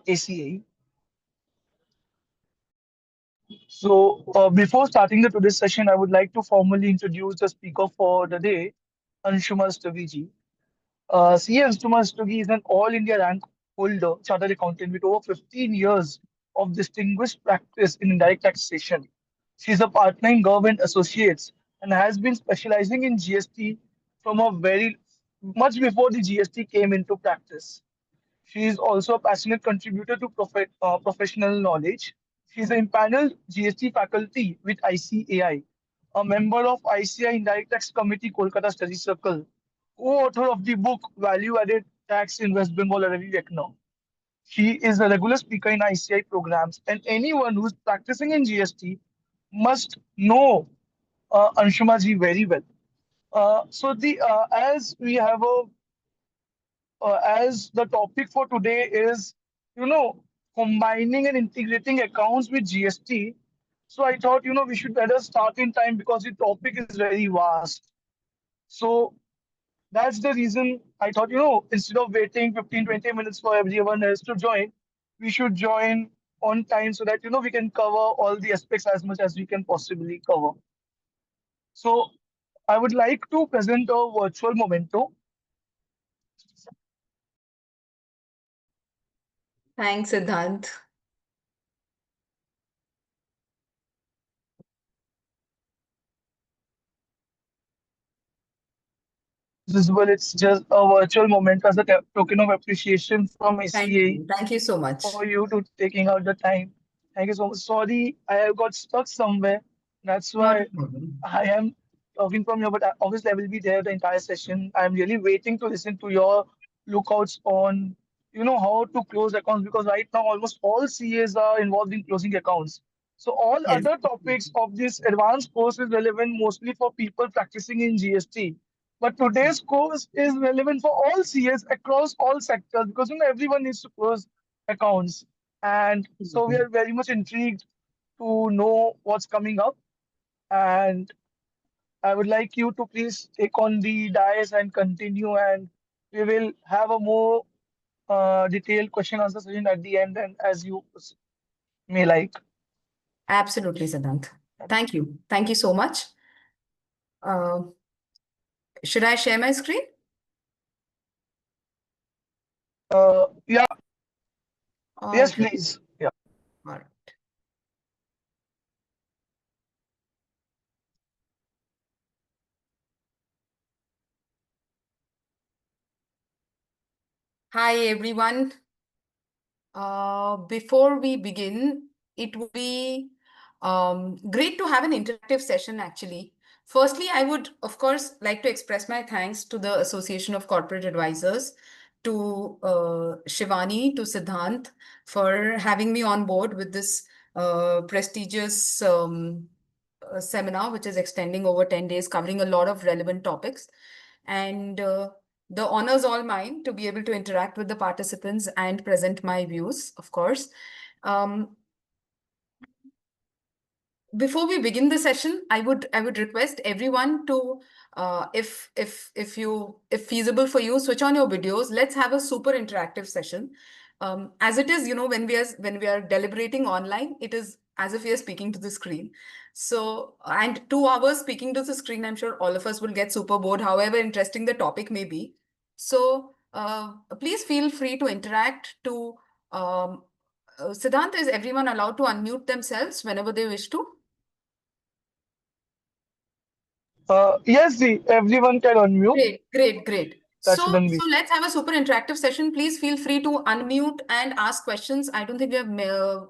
ACA. So, before starting the today's session, I would like to formally introduce the speaker for the day, Anshuma Staviji. CA Anshuma Staviji is an All India rank holder, chartered accountant with over 15 years of distinguished practice in indirect taxation. She is a partner in Government Associates and has been specializing in GST from a very much before the GST came into practice. She is also a passionate contributor to professional knowledge. She is an impaneled GST faculty with ICAI, a member of ICI Indirect Tax Committee Kolkata Study Circle, co-author of the book Value Added Tax in West Bengal Ravi Rekna. She is a regular speaker in ICI programs, and anyone who's practicing in GST must know Anshuma ji very well. So the as we have a as the topic for today is, you know, combining and integrating accounts with GST. So I thought, we should better start in time because the topic is very vast. So that's the reason I thought, instead of waiting 15, 20 minutes for everyone else to join, we should join on time so that, we can cover all the aspects as much as we can possibly cover. So I would like to present a virtual memento. Thanks, Siddhant. Visible. It's just a virtual moment as a token of appreciation from Thank ACA you. Thank you so much. for you to taking out the time. Thank you so much. Sorry, I have got stuck somewhere. That's Not a why problem. I am talking from here, but obviously I will be there the entire session. I'm really waiting to listen to your lookouts on, how to close accounts because right now almost all CAs are involved in closing accounts. So all Yes. other topics of this advanced course is relevant mostly for people practicing in GST. But today's course is relevant for all CAs across all sectors because everyone needs to close accounts. And so we are very much intrigued to know what's coming up. And I would like you to please take on the dais and continue, and we will have a more detailed question answer session at the end, and as you may like. Absolutely, Siddhant. Thank you. Thank you so much. Uh, should I share my screen? Yeah, All yes, right. please. Yeah. All right. Hi, everyone. Before we begin, it would be great to have an interactive session, actually. Firstly, I would, of course, like to express my thanks to the Association of Corporate Advisors, to Shivani, to Siddhant, for having me on board with this prestigious seminar, which is extending over 10 days, covering a lot of relevant topics. And the honor is all mine to be able to interact with the participants and present my views, of course. Um, Before we begin the session, I would request everyone to, if feasible for you, switch on your videos. Let's have a super interactive session. As it is, when we are deliberating online, it is as if we are speaking to the screen. So, and 2 hours speaking to the screen, I'm sure all of us will get super bored, however interesting the topic may be. So, please feel free to interact. Siddhant, is everyone allowed to unmute themselves whenever they wish to? Yes, everyone can unmute. Great, great, great. That So, shouldn't be. so let's have a super interactive session. Please feel free to unmute and ask questions. I don't think we have a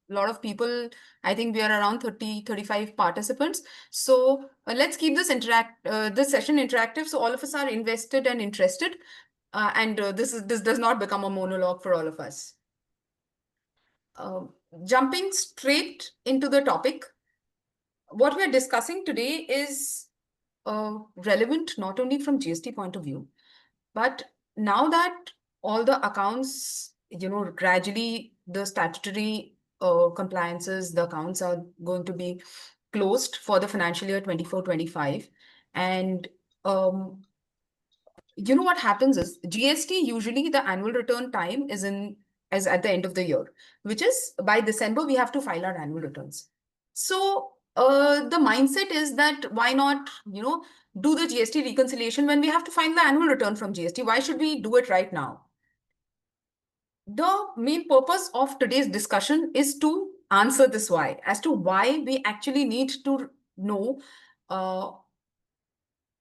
lot of people. I think we are around 30, 35 participants. So let's keep this session interactive so all of us are invested and interested. And this does not become a monologue for all of us. Jumping straight into the topic, what we're discussing today is relevant not only from GST point of view, but now that all the accounts, gradually the statutory compliances, the accounts are going to be closed for the financial year 24-25. And what happens is GST, usually the annual return time is in as at the end of the year, which is by December, we have to file our annual returns. So the mindset is that why not, do the GST reconciliation when we have to file the annual return from GST? Why should we do it right now? The main purpose of today's discussion is to answer this why, as to why we actually need to know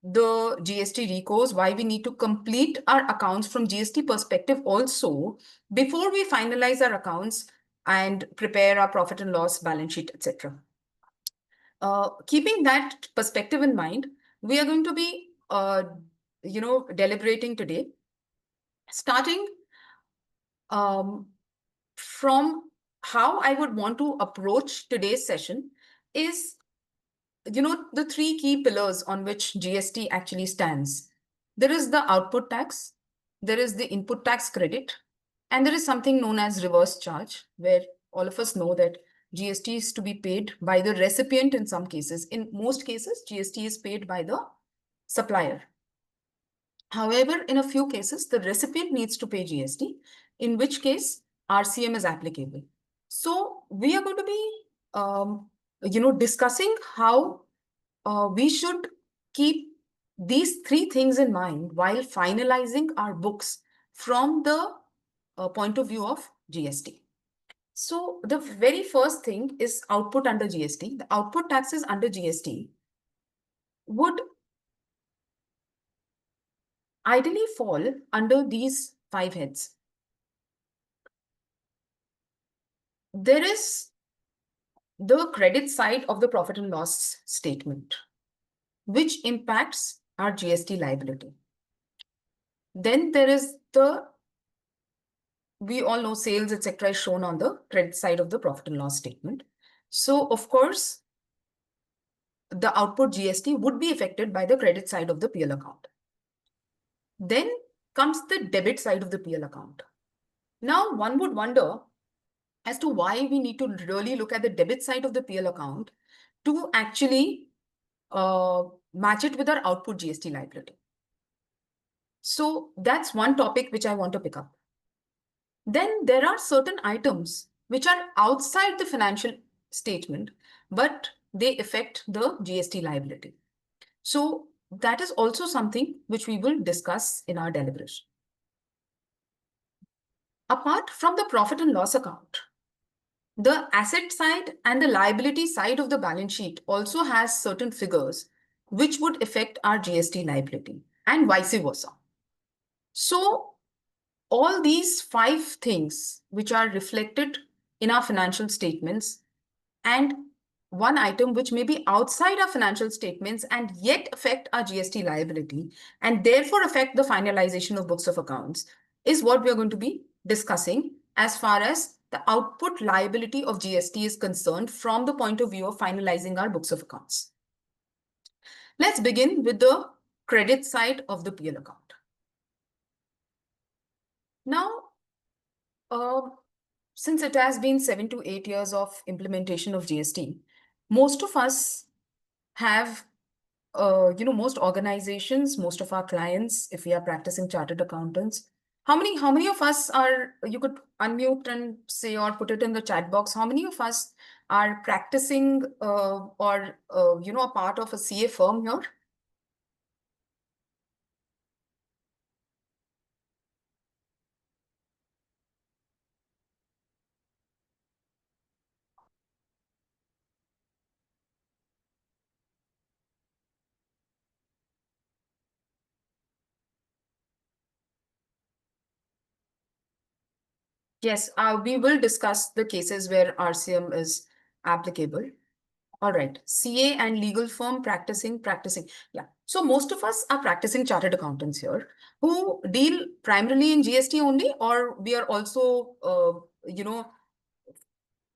the GST recos, why we need to complete our accounts from GST perspective also before we finalize our accounts and prepare our profit and loss balance sheet, etc. Keeping that perspective in mind, we are going to be, deliberating today, starting from how I would want to approach today's session is, the three key pillars on which GST actually stands. There is the output tax, there is the input tax credit, and there is something known as reverse charge, where all of us know that GST is to be paid by the recipient in some cases. In most cases, GST is paid by the supplier. However, in a few cases, the recipient needs to pay GST, in which case RCM is applicable. So we are going to be, discussing how we should keep these three things in mind while finalizing our books from the point of view of GST. So the very first thing is output under GST. The output taxes under GST would ideally fall under these five heads. There is the credit side of the profit and loss statement, which impacts our GST liability. Then there is we all know sales, etc. is shown on the credit side of the profit and loss statement. So of course, the output GST would be affected by the credit side of the PL account. Then comes the debit side of the PL account. Now, one would wonder as to why we need to really look at the debit side of the PL account to actually match it with our output GST liability. So that's one topic which I want to pick up. Then there are certain items which are outside the financial statement, but they affect the GST liability. So that is also something which we will discuss in our deliberation. Apart from the profit and loss account, the asset side and the liability side of the balance sheet also has certain figures which would affect our GST liability and vice versa. So all these five things which are reflected in our financial statements and one item which may be outside our financial statements and yet affect our GST liability and therefore affect the finalization of books of accounts is what we are going to be discussing as far as the output liability of GST is concerned from the point of view of finalizing our books of accounts. Let's begin with the credit side of the PL account. Now, since it has been 7 to 8 years of implementation of GST, most of us have, most organizations, most of our clients, if we are practicing chartered accountants, how many of us are, you could unmute and say or put it in the chat box, how many of us are practicing or, a part of a CA firm here? Yes, we will discuss the cases where RCM is applicable. All right, CA and legal firm practicing. Yeah. So most of us are practicing chartered accountants here who deal primarily in GST only, or we are also,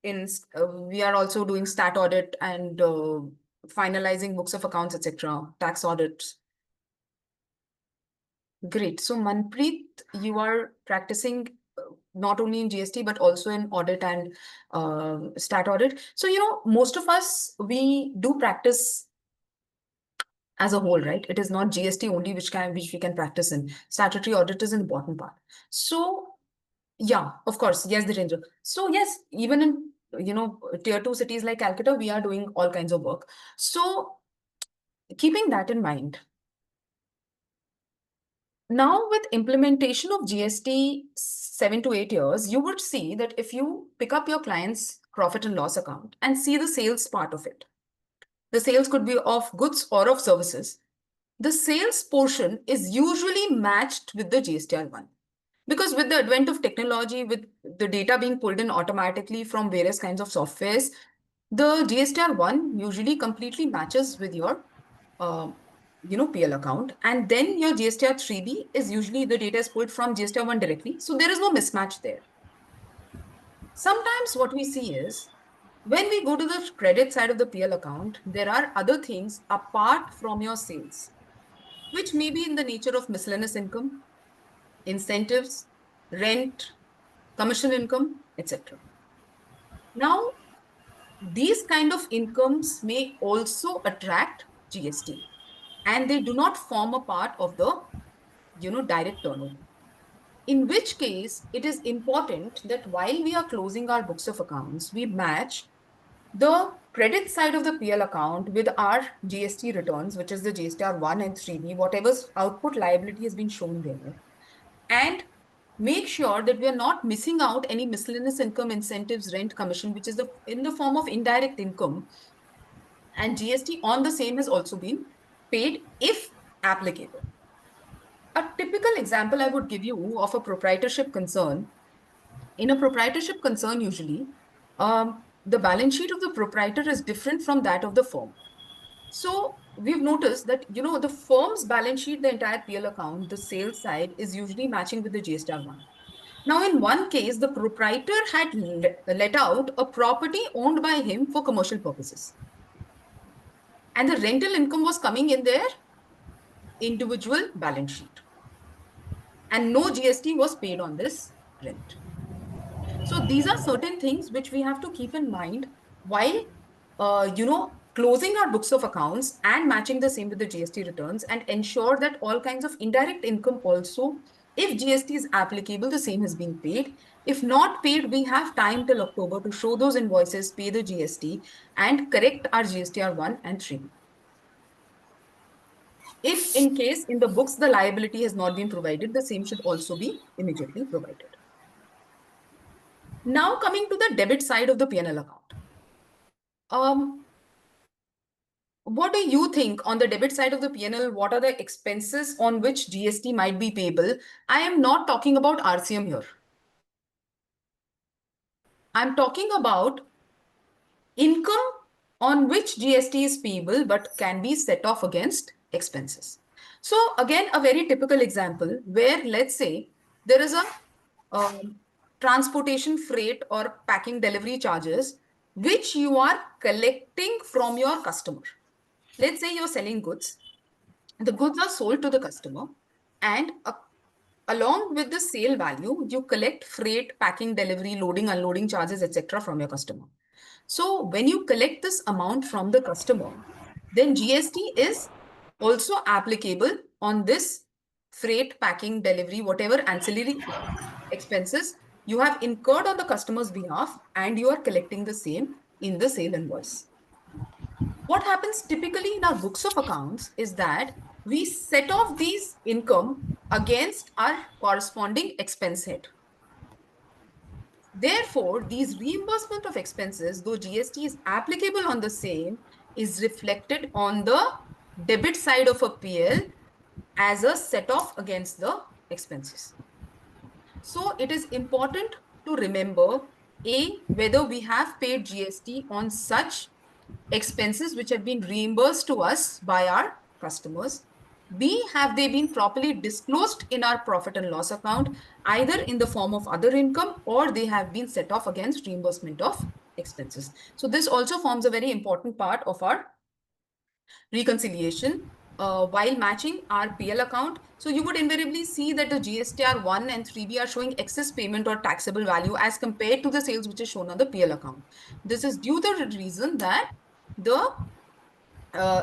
we are also doing stat audit and finalizing books of accounts, etc., tax audits. Great. So Manpreet, you are practicing not only in GST, but also in audit and stat audit. So, most of us, we do practice as a whole, right? It is not GST only which we can practice in. Statutory audit is an important part. So Yeah, of course. Yes, the ranger. So yes, even in tier two cities like Calcutta, we are doing all kinds of work. So keeping that in mind, now with implementation of GST 7 to 8 years, you would see that if you pick up your client's profit and loss account and see the sales part of it, the sales could be of goods or of services. The sales portion is usually matched with the GSTR1. Because with the advent of technology, with the data being pulled in automatically from various kinds of softwares, the GSTR1 usually completely matches with your um, PL account. And then your GSTR 3B is usually the data is pulled from GSTR1 directly. So there is no mismatch there. Sometimes what we see is when we go to the credit side of the PL account, there are other things apart from your sales, which may be in the nature of miscellaneous income, incentives, rent, commission income, etc. Now, these kind of incomes may also attract GST and they do not form a part of the direct turnover. In which case, it is important that while we are closing our books of accounts, we match the credit side of the PL account with our GST returns, which is the GSTR 1 and 3B, whatever's output liability has been shown there, and make sure that we are not missing out any miscellaneous income, incentives, rent, commission, which is in the form of indirect income, and GST on the same has also been paid if applicable. A typical example I would give you of a proprietorship concern. In a proprietorship concern, usually, the balance sheet of the proprietor is different from that of the firm. So we've noticed that, the firm's balance sheet, the entire PL account, the sales side is usually matching with the GSTR1. Now, in one case, the proprietor had let out a property owned by him for commercial purposes. And the rental income was coming in their individual balance sheet. And no GST was paid on this rent. So these are certain things which we have to keep in mind while, closing our books of accounts and matching the same with the GST returns, and ensure that all kinds of indirect income also, if GST is applicable, the same has been paid. If not paid, we have time till October to show those invoices, pay the GST, and correct our GSTR 1 and 3. If in case in the books the liability has not been provided, the same should also be immediately provided. Now coming to the debit side of the P&L account. Um, what do you think on the debit side of the P&L? What are the expenses on which GST might be payable? I am not talking about RCM here. I'm talking about income on which GST is payable but can be set off against expenses. So again, a very typical example where let's say there is a um, transportation freight or packing delivery charges which you are collecting from your customer. Let's say you're selling goods. The goods are sold to the customer, and along with the sale value, you collect freight, packing, delivery, loading, unloading charges, etc. from your customer. So when you collect this amount from the customer, then GST is also applicable on this freight, packing, delivery, whatever ancillary expenses you have incurred on the customer's behalf, and you are collecting the same in the sale invoice. What happens typically in our books of accounts is that we set off these income against our corresponding expense head. Therefore, these reimbursement of expenses, though GST is applicable on the same, is reflected on the debit side of a PL as a set off against the expenses. So it is important to remember A, whether we have paid GST on such expenses which have been reimbursed to us by our customers. B, have they been properly disclosed in our profit and loss account, either in the form of other income or they have been set off against reimbursement of expenses. So this also forms a very important part of our reconciliation while matching our PL account. So you would invariably see that the GSTR 1 and 3B are showing excess payment or taxable value as compared to the sales which is shown on the PL account. This is due to the reason that the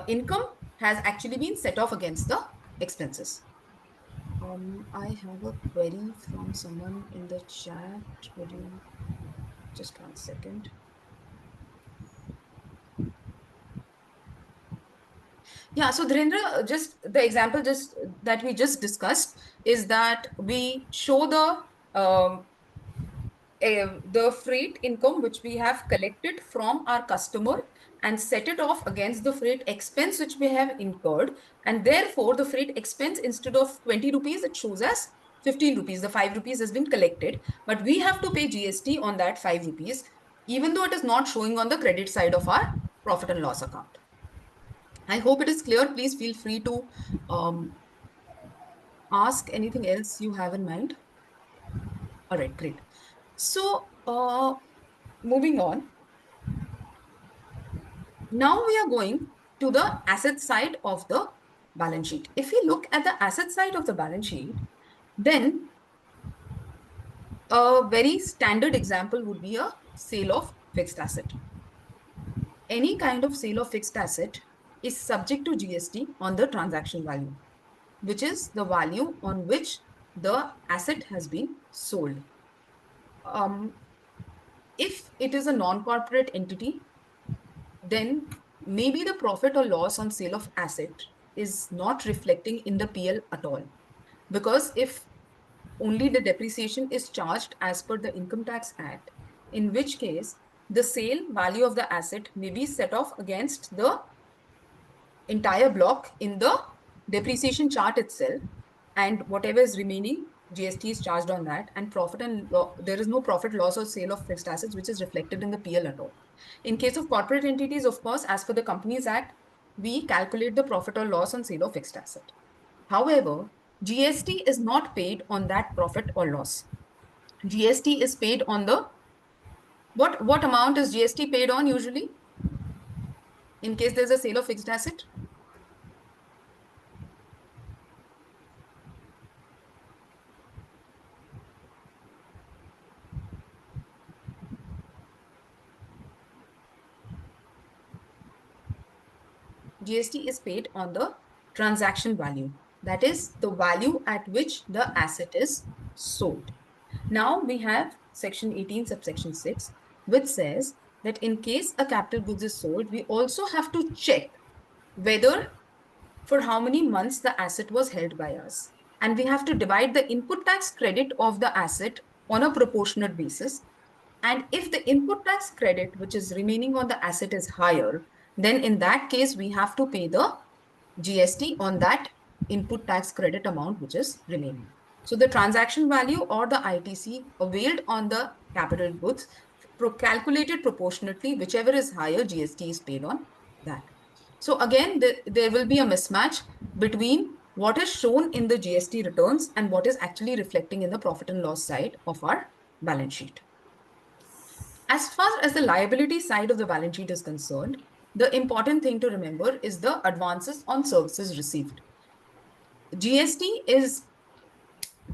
income has actually been set off against the expenses. I have a query from someone in the chat. Would you just 1 second? Yeah, so Dhirendra, just the example just that we just discussed is that we show the freight income which we have collected from our customer and set it off against the freight expense which we have incurred. And therefore, the freight expense, instead of 20 rupees, it shows as 15 rupees. The 5 rupees has been collected, but we have to pay GST on that 5 rupees, even though it is not showing on the credit side of our profit and loss account. I hope it is clear. Please feel free to um, ask anything else you have in mind. All right, great. So, moving on. Now we are going to the asset side of the balance sheet. If we look at the asset side of the balance sheet, then a very standard example would be a sale of fixed asset. Any kind of sale of fixed asset is subject to GST on the transaction value, which is the value on which the asset has been sold. Um, if it is a non-corporate entity, then maybe the profit or loss on sale of asset is not reflecting in the PL at all. Because if only the depreciation is charged as per the Income Tax Act, in which case the sale value of the asset may be set off against the entire block in the depreciation chart itself, and whatever is remaining, GST is charged on that, and there is no profit, loss, or sale of fixed assets which is reflected in the PL at all. In case of corporate entities, of course, as per the Companies Act, we calculate the profit or loss on sale of fixed asset. However, GST is not paid on that profit or loss. GST is paid on the what amount is GST paid on usually in case there's a sale of fixed asset? GST is paid on the transaction value. That is the value at which the asset is sold. Now we have section 18 subsection 6, which says that in case a capital goods is sold, we also have to check whether for how many months the asset was held by us. And we have to divide the input tax credit of the asset on a proportionate basis. And if the input tax credit, which is remaining on the asset, is higher, then in that case, we have to pay the GST on that input tax credit amount which is remaining. So the transaction value or the ITC availed on the capital goods calculated proportionately, whichever is higher, GST is paid on that. So again, there will be a mismatch between what is shown in the GST returns and what is actually reflecting in the profit and loss side of our balance sheet. As far as the liability side of the balance sheet is concerned, the important thing to remember is the advances on services received. GST is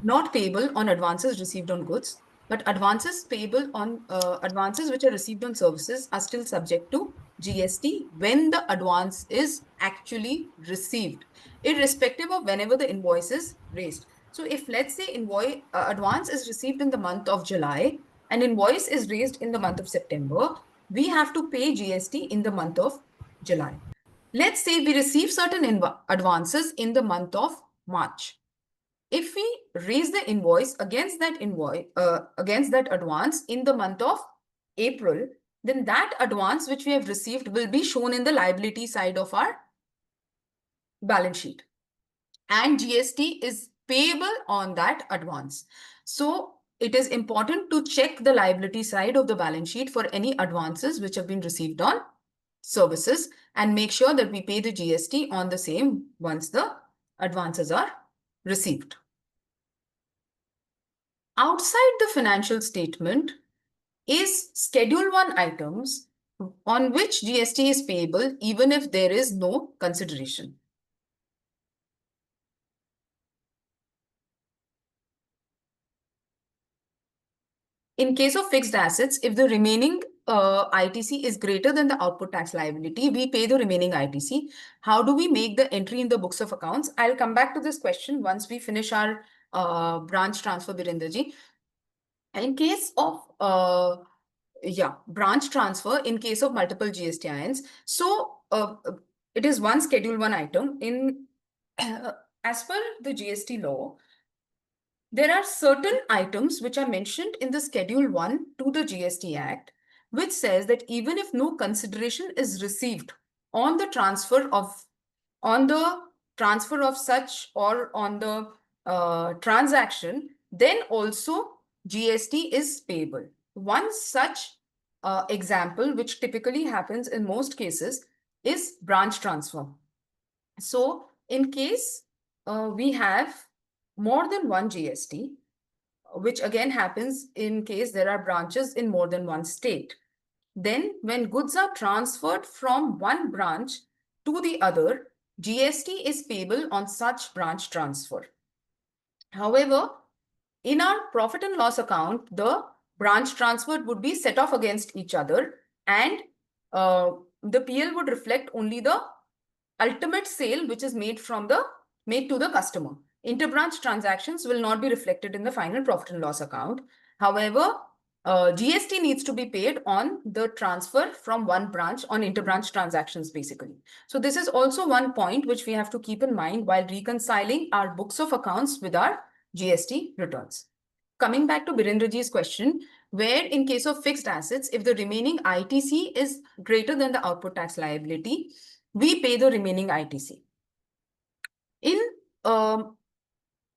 not payable on advances received on goods, but advances payable on advances which are received on services are still subject to GST when the advance is actually received, irrespective of whenever the invoice is raised. So if, let's say, advance is received in the month of July and invoice is raised in the month of September, we have to pay GST in the month of July. Let's say we receive certain advances in the month of March. If we raise the invoice against that advance in the month of April, then that advance which we have received will be shown in the liability side of our balance sheet, and GST is payable on that advance. So it is important to check the liability side of the balance sheet for any advances which have been received on services and make sure that we pay the GST on the same once the advances are received. Outside the financial statement is Schedule 1 items on which GST is payable even if there is no consideration. In case of fixed assets, if the remaining ITC is greater than the output tax liability, we pay the remaining ITC. How do we make the entry in the books of accounts? I'll come back to this question once we finish our branch transfer, Birendraji. In case of branch transfer, in case of multiple GSTINs, so it is one Schedule 1 item in as per the GST law. There are certain items which are mentioned in the Schedule 1 to the GST Act, which says that even if no consideration is received on the transfer of such, or on the transaction, then also GST is payable. One such example, which typically happens in most cases, is branch transfer. So in case we have more than one GST, which again happens in case there are branches in more than one state, then when goods are transferred from one branch to the other, GST is payable on such branch transfer. However, in our profit and loss account, the branch transferred would be set off against each other, and the PL would reflect only the ultimate sale which is made to the customer. Interbranch transactions will not be reflected in the final profit and loss account. However, GST needs to be paid on the transfer from one branch on interbranch transactions, basically. So this is also one point which we have to keep in mind while reconciling our books of accounts with our GST returns. Coming back to Birendraji's question, where in case of fixed assets, if the remaining ITC is greater than the output tax liability, we pay the remaining ITC.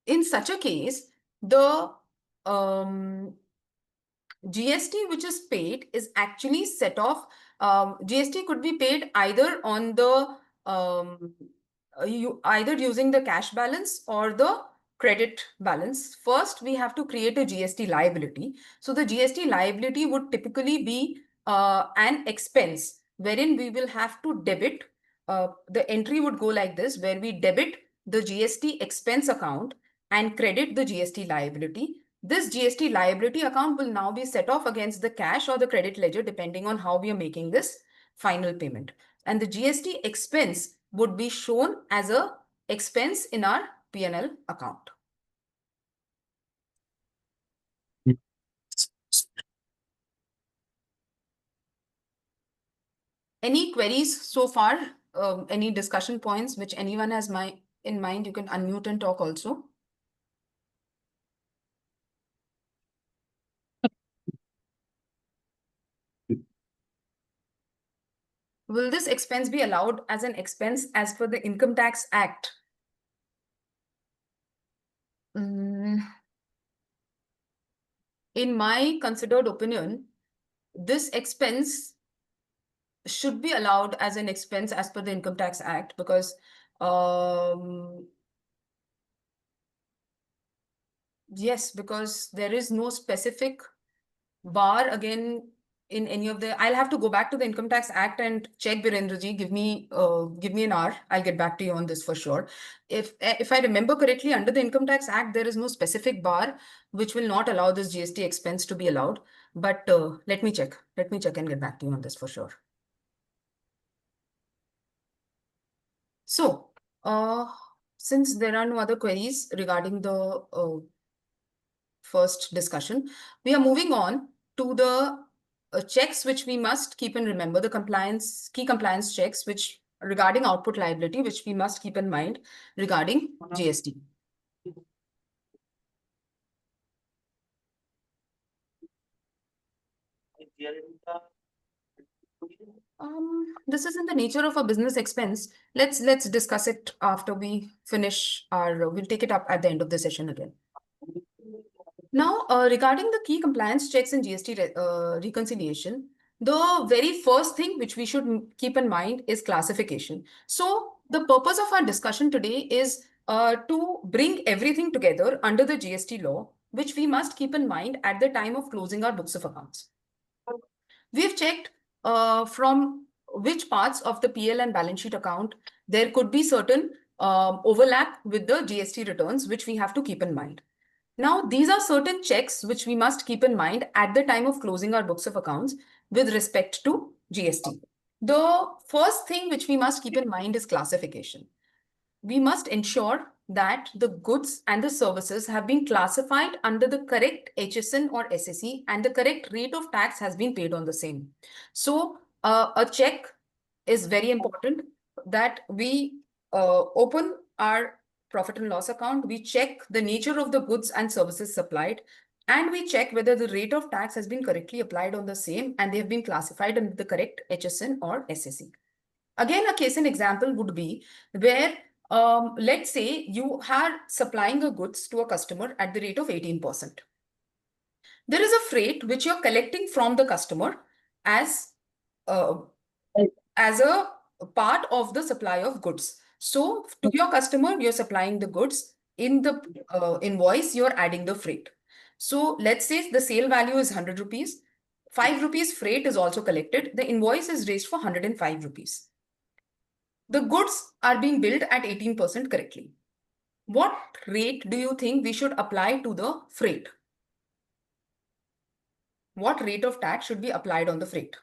In such a case, the GST which is paid is actually set off. GST could be paid either on the either using the cash balance or the credit balance. First, we have to create a GST liability. So the GST liability would typically be an expense wherein we will have to debit. The entry would go like this, where we debit the GST expense account and credit the GST liability. This GST liability account will now be set off against the cash or the credit ledger, depending on how we are making this final payment. And the GST expense would be shown as a expense in our P&L account. Any queries so far? Any discussion points which anyone has in mind? You can unmute and talk also. Will this expense be allowed as an expense as per the Income Tax Act? In my considered opinion, this expense should be allowed as an expense as per the Income Tax Act, because yes, because there is no specific bar again in any of the. I'll have to go back to the Income Tax Act and check, Birendraji. Give me an hour. I'll get back to you on this for sure. If I remember correctly, under the Income Tax Act, there is no specific bar which will not allow this GST expense to be allowed. But let me check. Let me check and get back to you on this for sure. So, since there are no other queries regarding the first discussion, we are moving on to the checks which we must keep and remember, the key compliance checks which regarding output liability, which we must keep in mind regarding GST. This is in the nature of a business expense. Let's discuss it after we finish we'll take it up at the end of the session again. Now, regarding the key compliance checks in GST reconciliation, the very first thing which we should keep in mind is classification. So the purpose of our discussion today is to bring everything together under the GST law, which we must keep in mind at the time of closing our books of accounts. We've checked from which parts of the PL and balance sheet account there could be certain overlap with the GST returns, which we have to keep in mind. Now, these are certain checks which we must keep in mind at the time of closing our books of accounts. with respect to GST. The first thing which we must keep in mind is classification. We must ensure that the goods and the services have been classified under the correct HSN or SSE and the correct rate of tax has been paid on the same. So a check is very important that we open our profit and loss account, we check the nature of the goods and services supplied, and we check whether the rate of tax has been correctly applied on the same and they have been classified under the correct HSN or SSE. Again, a case and example would be where, let's say you are supplying a goods to a customer at the rate of 18%. There is a freight which you're collecting from the customer as, uh, as a part of the supply of goods. So to your customer, you're supplying the goods. In the invoice, you're adding the freight. So let's say the sale value is 100 rupees. 5 rupees freight is also collected. The invoice is raised for 105 rupees. The goods are being billed at 18% correctly. What rate do you think we should apply to the freight? What rate of tax should be applied on the freight?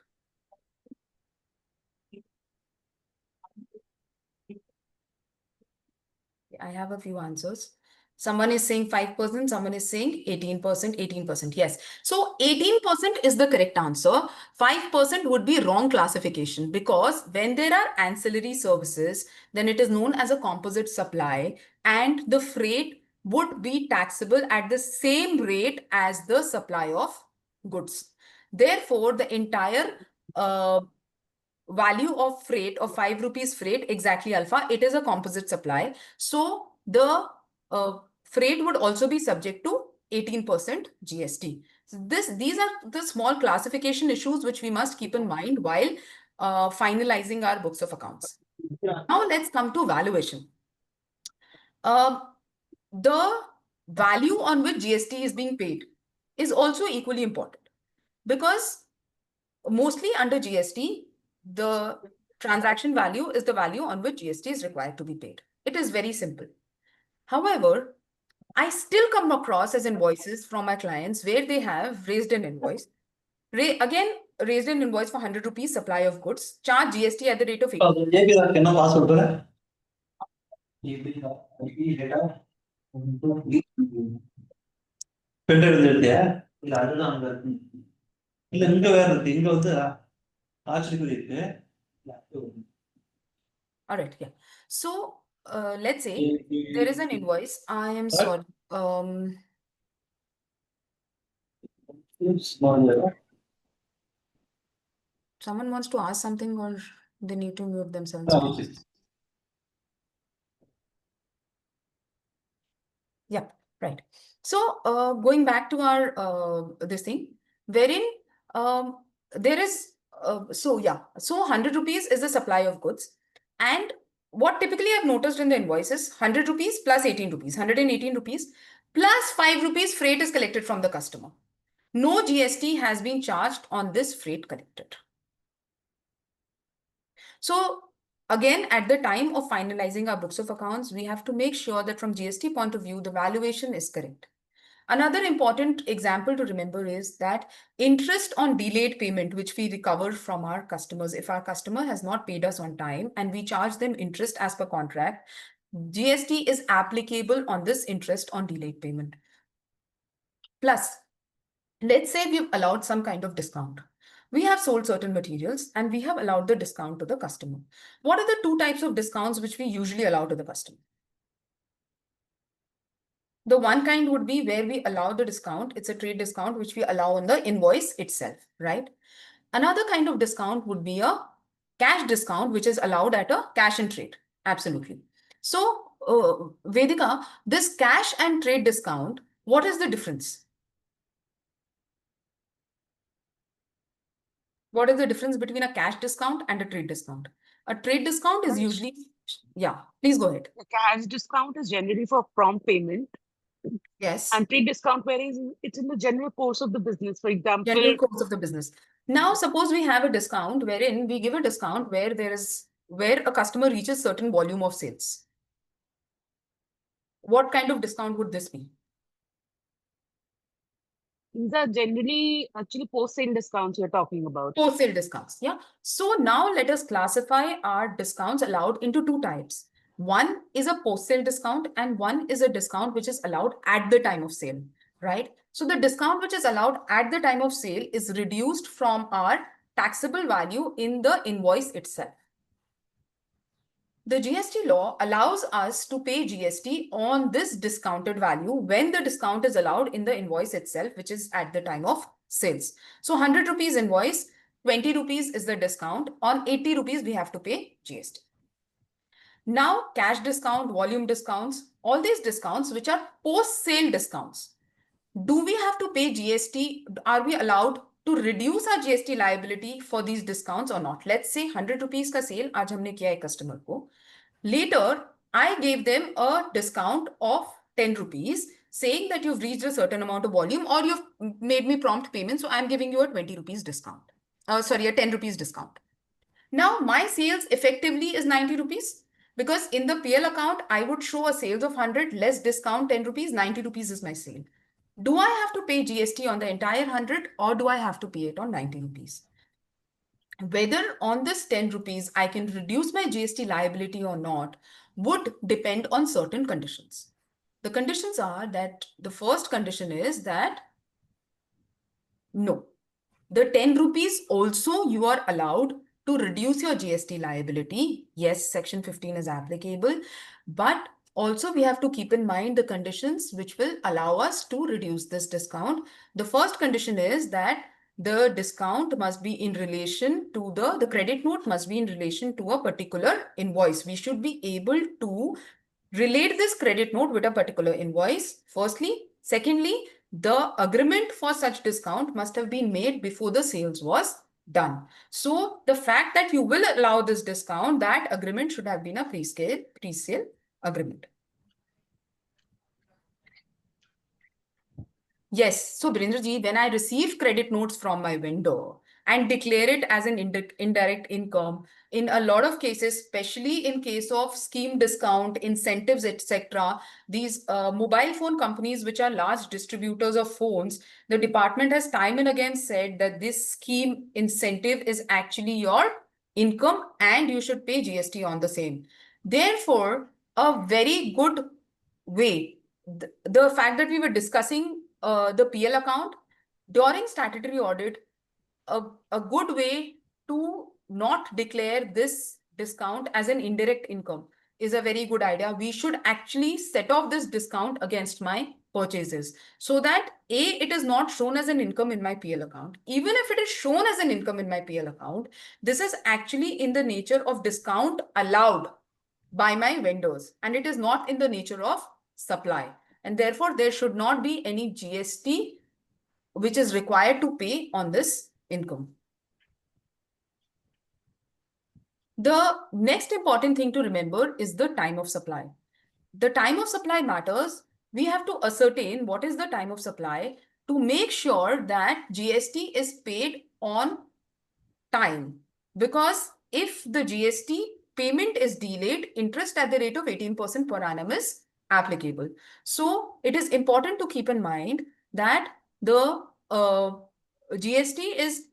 I have a few answers. Someone is saying 5%, someone is saying 18%, 18%. Yes. So 18% is the correct answer. 5% would be wrong classification because when there are ancillary services, then it is known as a composite supply and the freight would be taxable at the same rate as the supply of goods. Therefore, the entire value of freight of 5 rupees freight exactly alpha, it is a composite supply. So the freight would also be subject to 18% GST. So these are the small classification issues which we must keep in mind while finalizing our books of accounts. Now let's come to valuation. The value on which GST is being paid is also equally important because mostly under GST, the transaction value is the value on which GST is required to be paid. It is very simple. However, I still come across as invoices from my clients where they have raised an invoice, again, raised an invoice for 100 rupees supply of goods, charge GST at the rate of 18%. All right, yeah. So let's say there is an invoice. I am sorry. Someone wants to ask something or they need to mute themselves, please. Yep, right. So going back to our this thing, wherein there is so 100 rupees is the supply of goods, and what typically I've noticed in the invoice is 100 rupees plus 18 rupees, 118 rupees plus 5 rupees freight is collected from the customer. No GST has been charged on this freight collected. So again, at the time of finalizing our books of accounts, we have to make sure that from GST point of view, the valuation is correct. Another important example to remember is that interest on delayed payment, which we recover from our customers, if our customer has not paid us on time and we charge them interest as per contract, GST is applicable on this interest on delayed payment. Plus, let's say we've allowed some kind of discount. We have sold certain materials and we have allowed the discount to the customer. What are the two types of discounts which we usually allow to the customer? The one kind would be where we allow the discount. It's a trade discount which we allow on the invoice itself, right? Another kind of discount would be a cash discount, which is allowed at a cash and trade. Absolutely. So, Vedika, this cash and trade discount, what is the difference? What is the difference between a cash discount and a trade discount? A trade discount is usually, yeah, please go ahead. The cash discount is generally for prompt payment, Yes, and trade discount whereas it's in the general course of the business. For general example, course of the business. Now, suppose we have a discount wherein we give a discount where where a customer reaches certain volume of sales. What kind of discount would this be? These are generally actually post-sale discounts you're talking about. Post-sale discounts, yeah. So now let us classify our discounts allowed into two types. One is a post-sale discount and one is a discount which is allowed at the time of sale, right? So the discount which is allowed at the time of sale is reduced from our taxable value in the invoice itself. The GST law allows us to pay GST on this discounted value when the discount is allowed in the invoice itself, which is at the time of sales. So 100 rupees invoice, 20 rupees is the discount. On 80 rupees, we have to pay GST. Now, cash discount, volume discounts, all these discounts, which are post-sale discounts, do we have to pay GST? Are we allowed to reduce our GST liability for these discounts or not? Let's say 100 rupees का sale आज हमने किया है customer को. Later, I gave them a discount of 10 rupees saying that you've reached a certain amount of volume or you've made me prompt payment. So I'm giving you a 20 rupees discount. Sorry, a 10 rupees discount. Now my sales effectively is 90 rupees because in the PL account, I would show a sales of 100 less discount 10 rupees, 90 rupees is my sale. Do I have to pay GST on the entire 100 or do I have to pay it on 90 rupees? Whether on this 10 rupees I can reduce my GST liability or not would depend on certain conditions. The conditions are that the first condition is that no, the 10 rupees also you are allowed to reduce your GST liability. Yes, section 15 is applicable, but also we have to keep in mind the conditions which will allow us to reduce this discount. The first condition is that the discount must be in relation to the credit note must be in relation to a particular invoice. We should be able to relate this credit note with a particular invoice, firstly. Secondly, the agreement for such discount must have been made before the sales was done. So the fact that you will allow this discount, that agreement should have been a pre-sale agreement. Yes. So Birendra ji, when I receive credit notes from my vendor and declare it as an indirect income, in a lot of cases, especially in case of scheme discount, incentives, etc., these mobile phone companies, which are large distributors of phones, the department has time and again said that this scheme incentive is actually your income and you should pay GST on the same. Therefore, a very good way, the fact that we were discussing the PL account during statutory audit, a good way to not declare this discount as an indirect income is a very good idea. We should actually set off this discount against my purchases so that it is not shown as an income in my PL account. Even if it is shown as an income in my PL account, this is actually in the nature of discount allowed by my vendors and it is not in the nature of supply. And therefore, there should not be any GST which is required to pay on this income. The next important thing to remember is the time of supply. The time of supply matters. We have to ascertain what is the time of supply to make sure that GST is paid on time. Because if the GST payment is delayed, interest at the rate of 18% per annum is applicable. So it is important to keep in mind that the GST is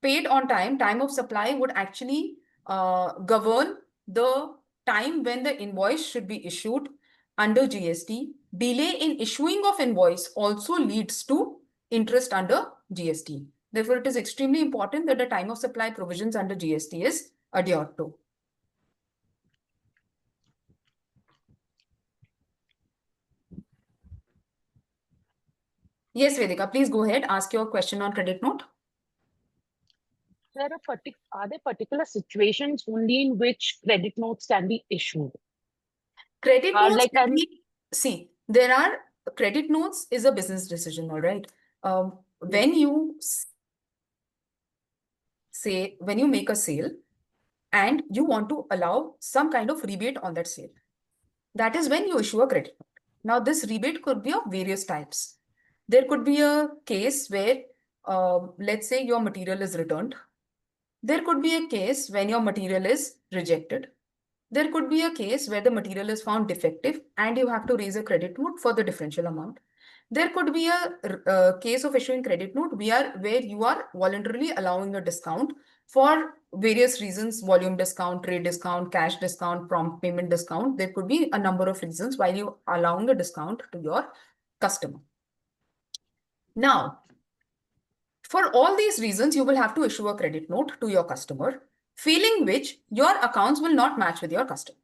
paid on time. Time of supply would actually govern the time when the invoice should be issued under GST. Delay in issuing of invoice also leads to interest under GST. Therefore, it is extremely important that the time of supply provisions under GST is adhered to. Yes, Vedika, please go ahead. Ask your question on credit note. Are there particular situations only in which credit notes can be issued? Credit notes Like can be, see, there are credit notes is a business decision, all right. When you say, when you make a sale and you want to allow some kind of rebate on that sale, that is when you issue a credit note. Now, this rebate could be of various types. There could be a case where, let's say your material is returned. There could be a case when your material is rejected. There could be a case where the material is found defective and you have to raise a credit note for the differential amount. There could be a case of issuing credit note where you are voluntarily allowing a discount for various reasons: volume discount, trade discount, cash discount, prompt payment discount. There could be a number of reasons why you are allowing a discount to your customer. Now, for all these reasons, you will have to issue a credit note to your customer, failing which your accounts will not match with your customer.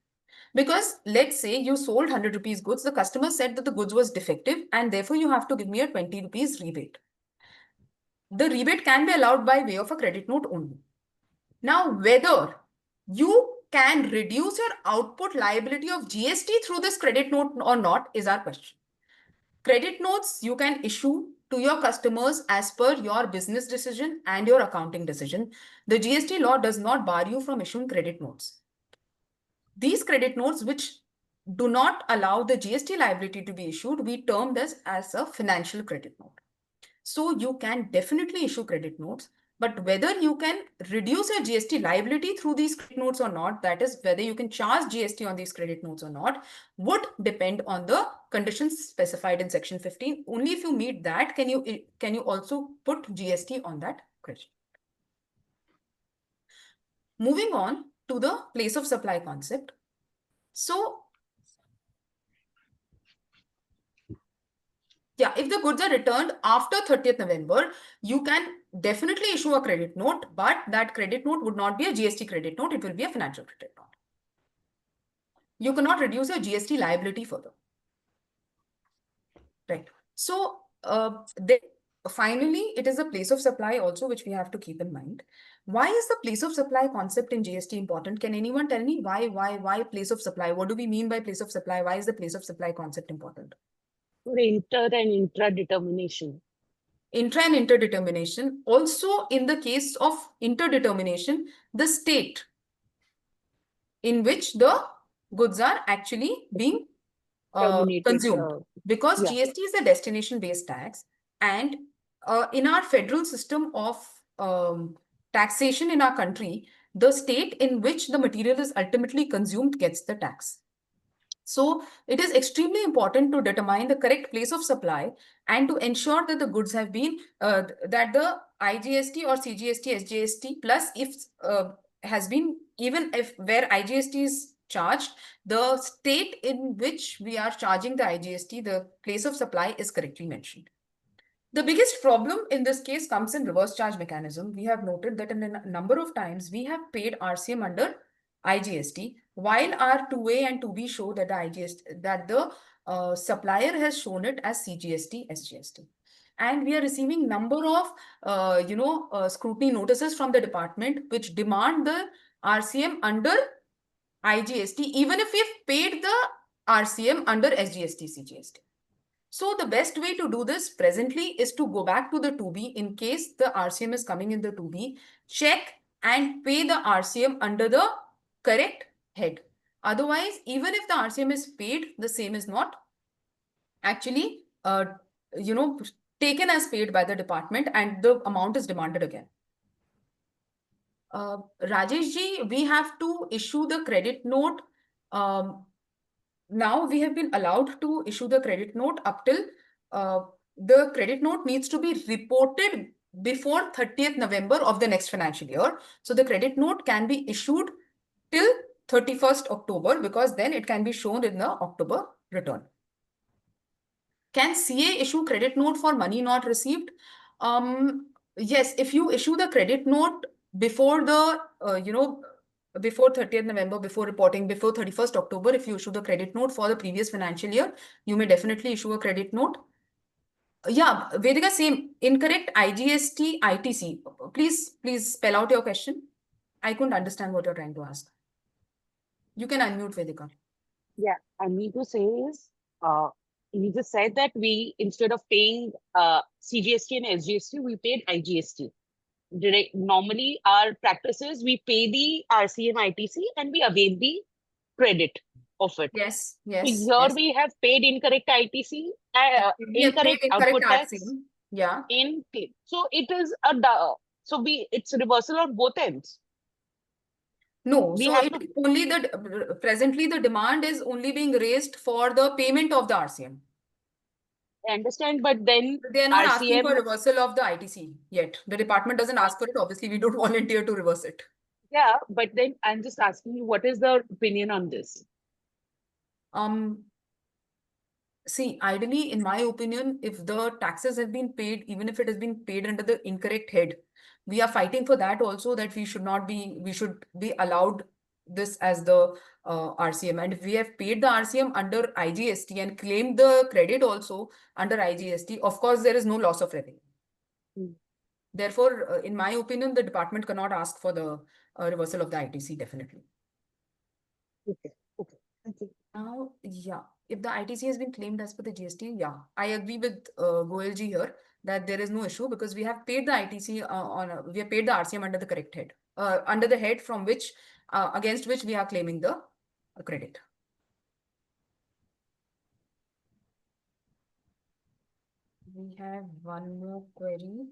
Because let's say you sold 100 rupees goods, the customer said that the goods was defective and therefore you have to give me a 20 rupees rebate. The rebate can be allowed by way of a credit note only. Now, whether you can reduce your output liability of GST through this credit note or not is our question. Credit notes you can issue to your customers as per your business decision and your accounting decision. The GST law does not bar you from issuing credit notes. These credit notes, which do not allow the GST liability to be issued, we term this as a financial credit note. So you can definitely issue credit notes, but whether you can reduce your GST liability through these credit notes or not, that is whether you can charge GST on these credit notes or not, would depend on the conditions specified in section 15. Only if you meet that can you also put GST on that credit. Moving on to the place of supply concept. So yeah, if the goods are returned after 30th November, you can definitely issue a credit note, but that credit note would not be a GST credit note, it will be a financial credit note. You cannot reduce your GST liability further. Right. So finally, it is the place of supply also, which we have to keep in mind. Why is the place of supply concept in GST important? Can anyone tell me why place of supply? What do we mean by place of supply? Why is the place of supply concept important? For inter and intra determination. Intra and interdetermination. Also, in the case of interdetermination, the state in which the goods are actually being Terminated. consumed. Because Yeah. GST is a destination-based tax, and in our federal system of taxation in our country, the state in which the material is ultimately consumed gets the tax. So it is extremely important to determine the correct place of supply and to ensure that the goods have been, that the IGST or CGST, SGST plus if has been, even if where IGST is charged, the state in which we are charging the IGST, the place of supply is correctly mentioned. The biggest problem in this case comes in reverse charge mechanism. We have noted that in a number of times we have paid RCM under IGST, while our 2A and 2B show that the IGST, that the supplier has shown it as CGST, SGST. And we are receiving number of scrutiny notices from the department which demand the RCM under IGST, even if we've paid the RCM under SGST, CGST. So the best way to do this presently is to go back to the 2B in case the RCM is coming in the 2B, check and pay the RCM under the correct head. Otherwise, even if the RCM is paid, the same is not actually taken as paid by the department and the amount is demanded again. Rajesh ji, we have to issue the credit note. Now we have been allowed to issue the credit note up till the credit note needs to be reported before 30th November of the next financial year. So the credit note can be issued till 31st October because then it can be shown in the October return. Can CA issue credit note for money not received? Yes, if you issue the credit note before the, before 30th November, before reporting, before 31st October, if you issue the credit note for the previous financial year, you may definitely issue a credit note. Yeah, Vedika, same. Incorrect IGST, ITC. Please spell out your question. I couldn't understand what you're trying to ask. You can unmute, Vedika. Yeah, I mean to say is, you just said that we, instead of paying CGST and SGST, we paid IGST. Normally, our practice is we pay the RCM ITC and we avail the credit of it. Yes, So yes, here yes. we have paid incorrect ITC, We have paid incorrect output tax. RCM. Yeah. So it is it's reversal on both ends. No, We so have it to is only presently the demand is only being raised for the payment of the RCM. I understand, but then They are not asking for RCM, reversal of the ITC yet. The department doesn't uh, ask for it. Obviously, we don't volunteer to reverse it. yeah, but then I'm just asking you, what is the opinion on this? Um, See, ideally, in my opinion, if the taxes have been paid, even if it has been paid under the incorrect head, we are fighting for that also, that we should be allowed this as the RCM. And if we have paid the RCM under IGST and claimed the credit also under IGST, of course, there is no loss of revenue. Hmm. Therefore, in my opinion, the department cannot ask for the reversal of the ITC, definitely. Okay, okay, thank you. Now, yeah, if the ITC has been claimed as per the GST, yeah, I agree with Goelji here that there is no issue because we have paid the ITC we have paid the RCM under the correct head, under the head from which, against which we are claiming the credit. We have one more query.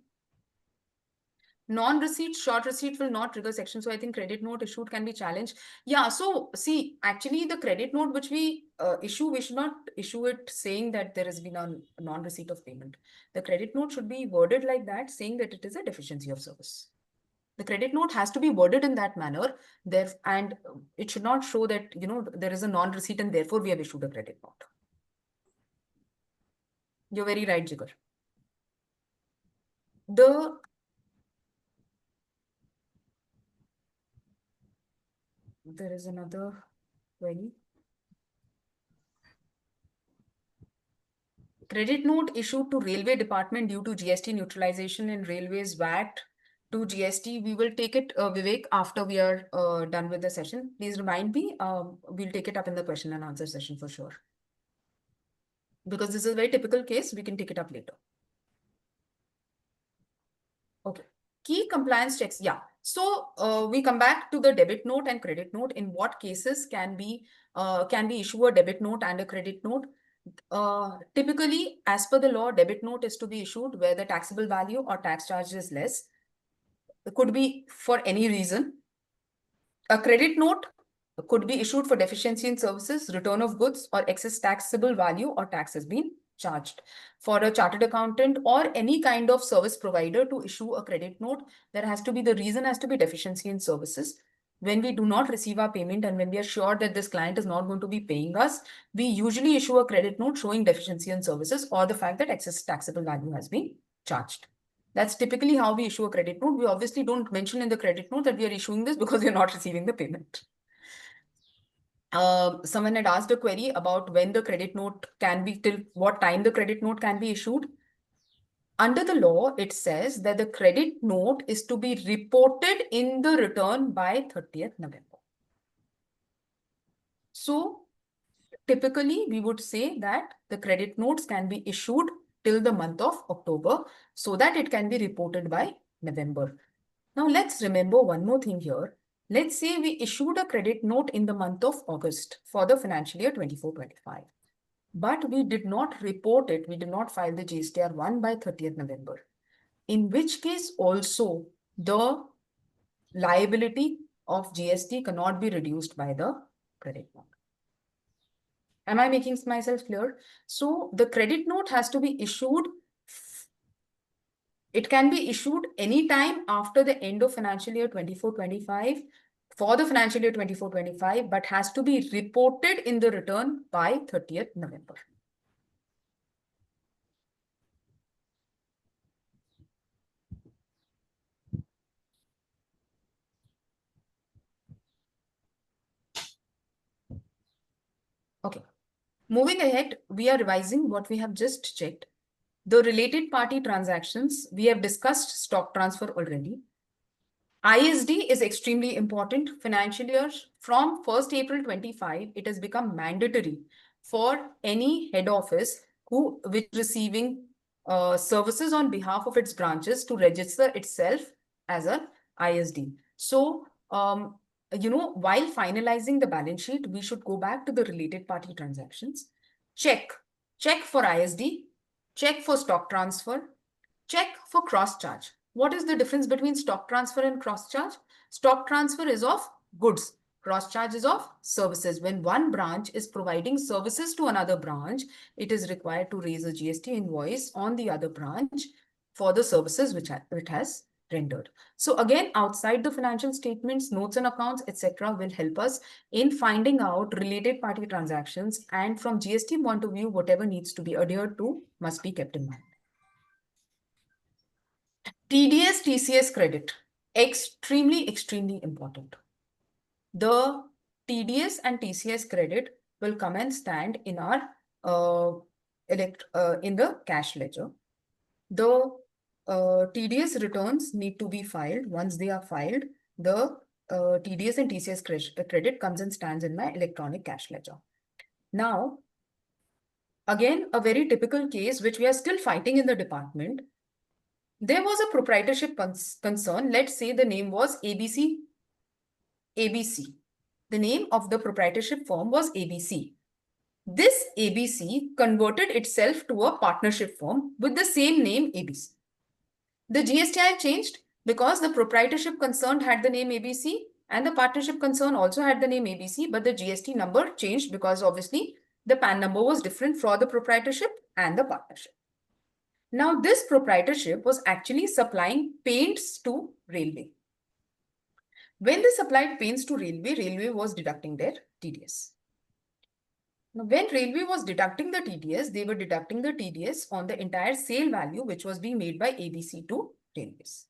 Non-receipt, short receipt will not trigger section. So I think credit note issued can be challenged. Yeah, so see, actually the credit note which we issue, we should not issue it saying that there has been a non-receipt of payment. The credit note should be worded like that, saying that it is a deficiency of service. The credit note has to be worded in that manner there, and it should not show that, you know, there is a non-receipt and therefore we have issued a credit note. You're very right, Jigar. There is another query. Credit note issued to Railway Department due to GST neutralization in Railways VAT to GST. We will take it, Vivek, after we are done with the session. Please remind me. We'll take it up in the question and answer session for sure. Because this is a very typical case, we can take it up later. Okay. Key compliance checks. Yeah. So we come back to the debit note and credit note. In what cases can we issue a debit note and a credit note? Typically, as per the law, debit note is to be issued where the taxable value or tax charge is less. It could be for any reason. A credit note could be issued for deficiency in services, return of goods, or excess taxable value or tax has been charged. For a chartered accountant or any kind of service provider to issue a credit note, the reason has to be deficiency in services. When we do not receive our payment and when we are sure that this client is not going to be paying us, we usually issue a credit note showing deficiency in services or the fact that excess taxable value has been charged. That's typically how we issue a credit note. We obviously don't mention in the credit note that we are issuing this because we are not receiving the payment. Someone had asked a query about when the credit note can be, till what time the credit note can be issued. Under the law, it says that the credit note is to be reported in the return by 30th November. So typically, we would say that the credit notes can be issued till the month of October so that it can be reported by November. Now, let's remember one more thing here. Let's say we issued a credit note in the month of August for the financial year 24-25. But we did not report it. We did not file the GSTR 1 by 30th November. In which case also the liability of GST cannot be reduced by the credit note. Am I making myself clear? So the credit note has to be issued. It can be issued anytime after the end of financial year 24-25 for the financial year 24-25, but has to be reported in the return by 30th November. Okay. Moving ahead, we are revising what we have just checked. The related party transactions, we have discussed stock transfer already. ISD is extremely important. Financial year from 1st April 25, it has become mandatory for any head office which is receiving services on behalf of its branches to register itself as an ISD. So, while finalizing the balance sheet, we should go back to the related party transactions. Check for ISD, check for stock transfer, check for cross charge. What is the difference between stock transfer and cross charge? Stock transfer is of goods. cross charges of services. When one branch is providing services to another branch, it is required to raise a GST invoice on the other branch for the services which it has rendered. So again, outside the financial statements, notes and accounts, etc., will help us in finding out related party transactions, and from GST point of view, whatever needs to be adhered to must be kept in mind. TDS, TCS credit, extremely important. The TDS and TCS credit will come and stand in our in the cash ledger. The TDS returns need to be filed. Once they are filed, the TDS and TCS credit comes and stands in my electronic cash ledger. Now, again, a very typical case which we are still fighting in the department. There was a proprietorship concern. Let's say the name was ABC. The name of the proprietorship firm was ABC. This ABC converted itself to a partnership firm with the same name ABC. The GSTI changed because the proprietorship concern had the name ABC and the partnership concern also had the name ABC, but the GST number changed because obviously the PAN number was different for the proprietorship and the partnership. Now, this proprietorship was actually supplying paints to railway. When they supplied paints to railway, railway was deducting their TDS. Now, when railway was deducting the TDS, they were deducting the TDS on the entire sale value which was being made by ABC to railways.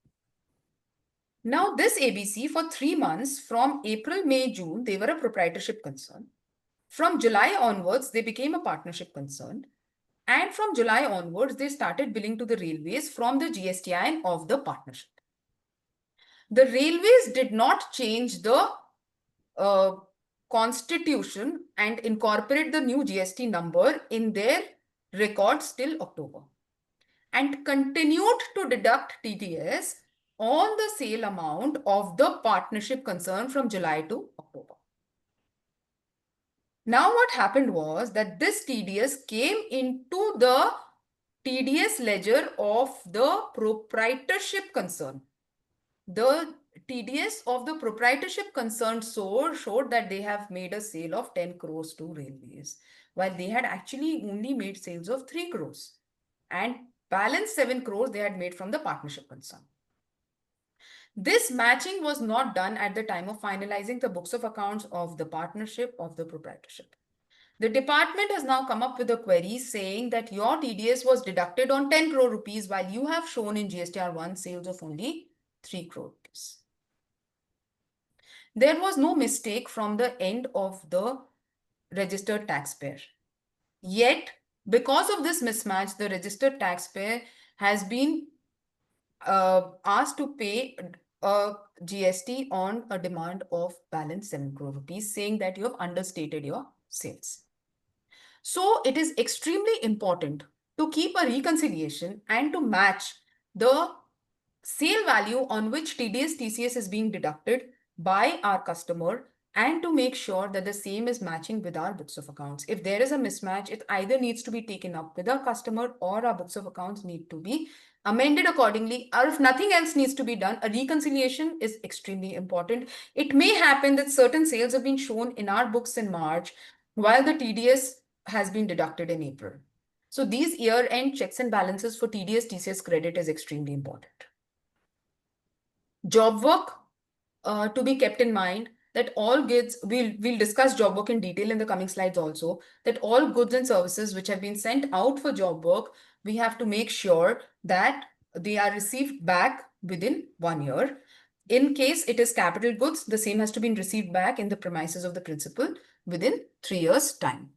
Now, this ABC for 3 months, from April, May, June, they were a proprietorship concern. From July onwards, they became a partnership concern. And from July onwards, they started billing to the railways from the GSTIN of the partnership. The railways did not change the constitution and incorporate the new GST number in their records till October, and continued to deduct TDS on the sale amount of the partnership concern from July to October. Now what happened was that this TDS came into the TDS ledger of the proprietorship concern. The TDS of the proprietorship concern showed that they have made a sale of 10 crores to railways, while they had actually only made sales of 3 crores. And balance 7 crores they had made from the partnership concern. This matching was not done at the time of finalizing the books of accounts of the partnership of the proprietorship. The department has now come up with a query saying that your TDS was deducted on 10 crore rupees while you have shown in GSTR1 sales of only 3 crore rupees. There was no mistake from the end of the registered taxpayer. Yet, because of this mismatch, the registered taxpayer has been asked to pay a GST on a demand of balance 7 crore rupees, saying that you have understated your sales. So it is extremely important to keep a reconciliation and to match the sale value on which TDS TCS is being deducted by our customer, and to make sure that the same is matching with our books of accounts. If there is a mismatch, it either needs to be taken up with our customer or our books of accounts need to be amended accordingly, or if nothing else needs to be done, a reconciliation is extremely important. It may happen that certain sales have been shown in our books in March while the TDS has been deducted in April. So these year-end checks and balances for TDS TCS credit is extremely important. Job work to be kept in mind, that all goods, we'll discuss job work in detail in the coming slides also, that all goods and services which have been sent out for job work, we have to make sure that they are received back within 1 year. In case it is capital goods, the same has to be received back in the premises of the principal within 3 years' time.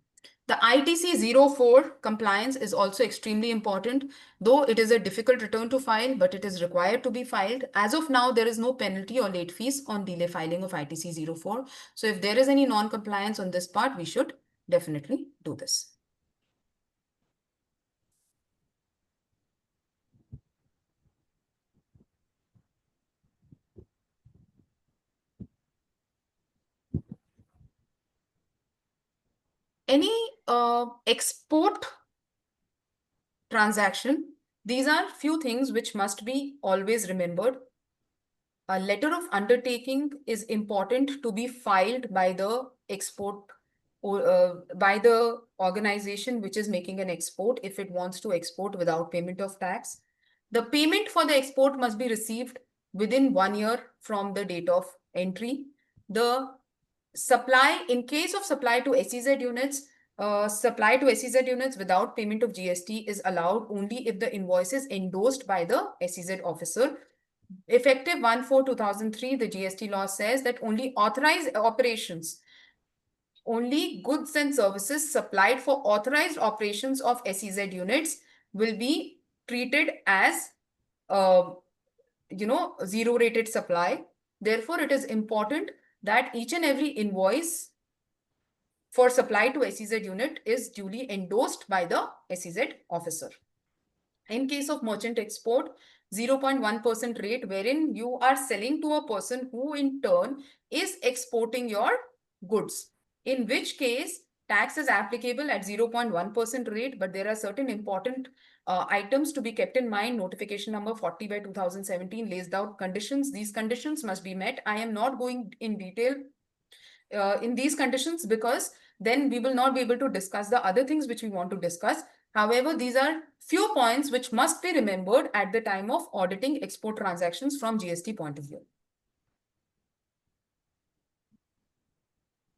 The ITC 04 compliance is also extremely important, though it is a difficult return to file, but it is required to be filed. As of now, there is no penalty or late fees on delay filing of ITC 04. So if there is any non-compliance on this part, we should definitely do this. Any export transaction, these are few things which must be always remembered. a letter of undertaking is important to be filed by the export or by the organization which is making an export if it wants to export without payment of tax. The payment for the export must be received within 1 year from the date of entry. The supply, in case of supply to SEZ units, supply to SEZ units without payment of GST is allowed only if the invoice is endorsed by the SEZ officer. Effective 1/4/2003, the GST law says that only authorized operations, only goods and services supplied for authorized operations of SEZ units will be treated as, uh, zero rated supply. Therefore, it is important that each and every invoice for supply to SEZ unit is duly endorsed by the SEZ officer. In case of merchant export, 0.1% rate, wherein you are selling to a person who in turn is exporting your goods, in which case tax is applicable at 0.1% rate, but there are certain important items to be kept in mind. Notification number 40/2017 lays out conditions. These conditions must be met. I am not going in detail in these conditions because then we will not be able to discuss the other things which we want to discuss. However, these are few points which must be remembered at the time of auditing export transactions from GST point of view.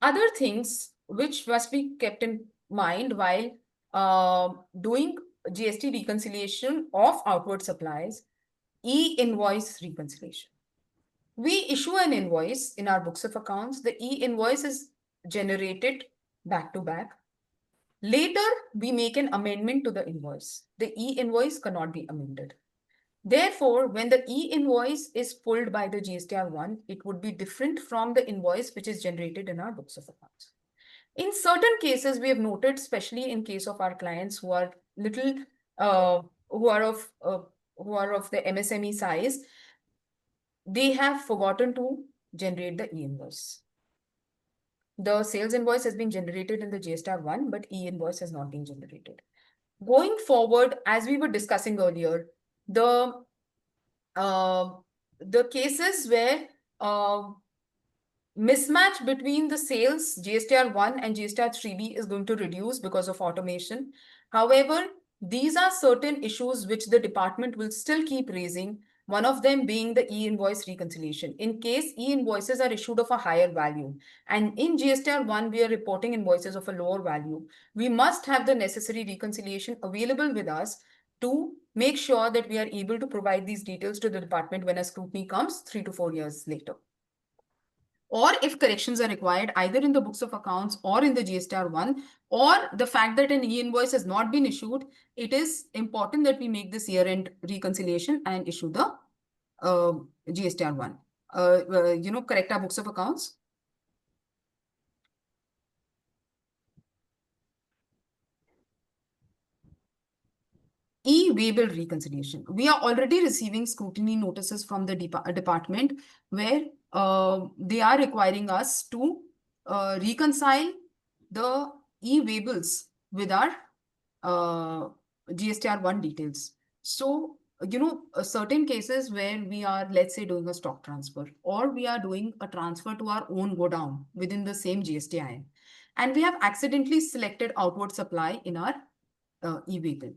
Other things which must be kept in mind while doing GST reconciliation of outward supplies, e-invoice reconciliation. We issue an invoice in our books of accounts. The e-invoice is generated back to back. Later, we make an amendment to the invoice. The e-invoice cannot be amended. Therefore, when the e-invoice is pulled by the GSTR1, it would be different from the invoice which is generated in our books of accounts. In certain cases, we have noted, especially in case of our clients who are little, who are of the MSME size, they have forgotten to generate the e-invoice. The sales invoice has been generated in the GSTR1, but e-invoice has not been generated. Going forward, as we were discussing earlier, the cases where mismatch between the sales GSTR1 and GSTR3B is going to reduce because of automation. However, these are certain issues which the department will still keep raising, one of them being the e-invoice reconciliation. In case e-invoices are issued of a higher value, and in GSTR1 we are reporting invoices of a lower value, we must have the necessary reconciliation available with us to make sure that we are able to provide these details to the department when a scrutiny comes 3 to 4 years later. Or if corrections are required either in the books of accounts or in the GSTR1, or the fact that an e-invoice has not been issued, it is important that we make this year-end reconciliation and issue the GSTR1. Correct our books of accounts. E-waybill reconciliation. We are already receiving scrutiny notices from the department where they are requiring us to reconcile the e-waybills with our GSTR1 details. So, certain cases where we are, let's say, doing a stock transfer, or we are doing a transfer to our own godown within the same GSTIN, and we have accidentally selected outward supply in our e-waybill.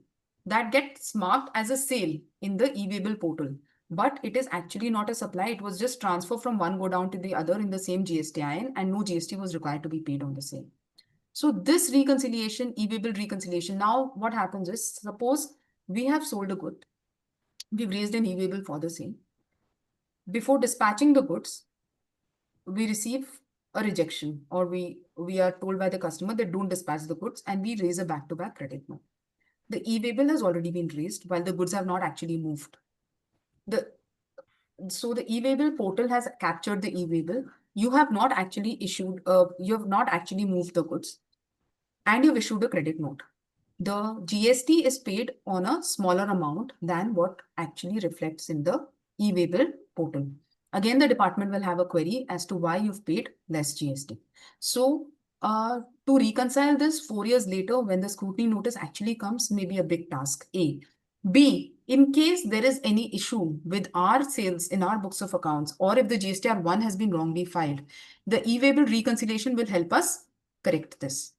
That gets marked as a sale in the e-waybill portal, but it is actually not a supply. It was just transfer from one godown to the other in the same GSTIN, and no GST was required to be paid on the same. So this reconciliation, e-waybill reconciliation, now what happens is, suppose we have sold a good, we've raised an e-waybill for the same. Before dispatching the goods, we receive a rejection, or we are told by the customer that don't dispatch the goods, and we raise a back-to-back credit note. The e-waybill has already been raised while the goods have not actually moved. So the e-waybill portal has captured the e-waybill. You have not actually issued, you have not actually moved the goods, and you've issued a credit note. The GST is paid on a smaller amount than what actually reflects in the e-waybill portal. Again, the department will have a query as to why you've paid less GST. So to reconcile this 4 years later, when the scrutiny notice actually comes, may be a big task. A. B. In case there is any issue with our sales in our books of accounts, or if the GSTR 1 has been wrongly filed, the e-waybill reconciliation will help us correct this.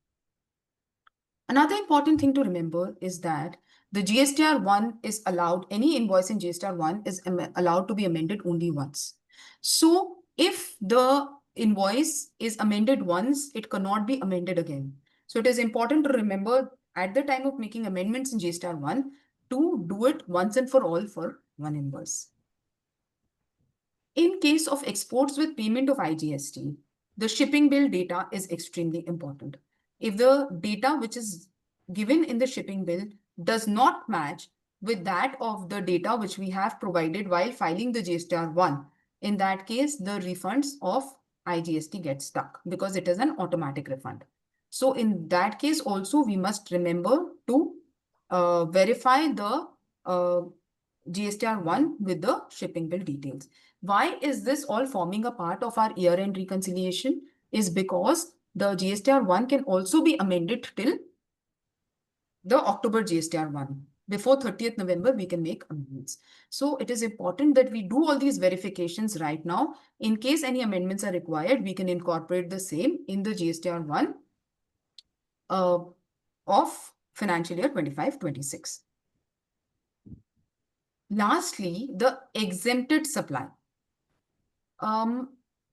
Another important thing to remember is that the GSTR 1 is allowed, any invoice in GSTR 1 is allowed to be amended only once. So if the invoice is amended once, it cannot be amended again. So it is important to remember at the time of making amendments in GSTR 1 to do it once and for all for one invoice. In case of exports with payment of IGST, the shipping bill data is extremely important. If the data which is given in the shipping bill does not match with that of the data which we have provided while filing the GSTR 1, in that case, the refunds of IGST get stuck because it is an automatic refund. So in that case also, we must remember to verify the GSTR 1 with the shipping bill details. Why is this all forming a part of our year-end reconciliation? Is because the GSTR 1 can also be amended till the October GSTR 1. Before 30th November, we can make amendments. So it is important that we do all these verifications right now. In case any amendments are required, we can incorporate the same in the GSTR 1 of financial year 25-26. Lastly, the exempted supply.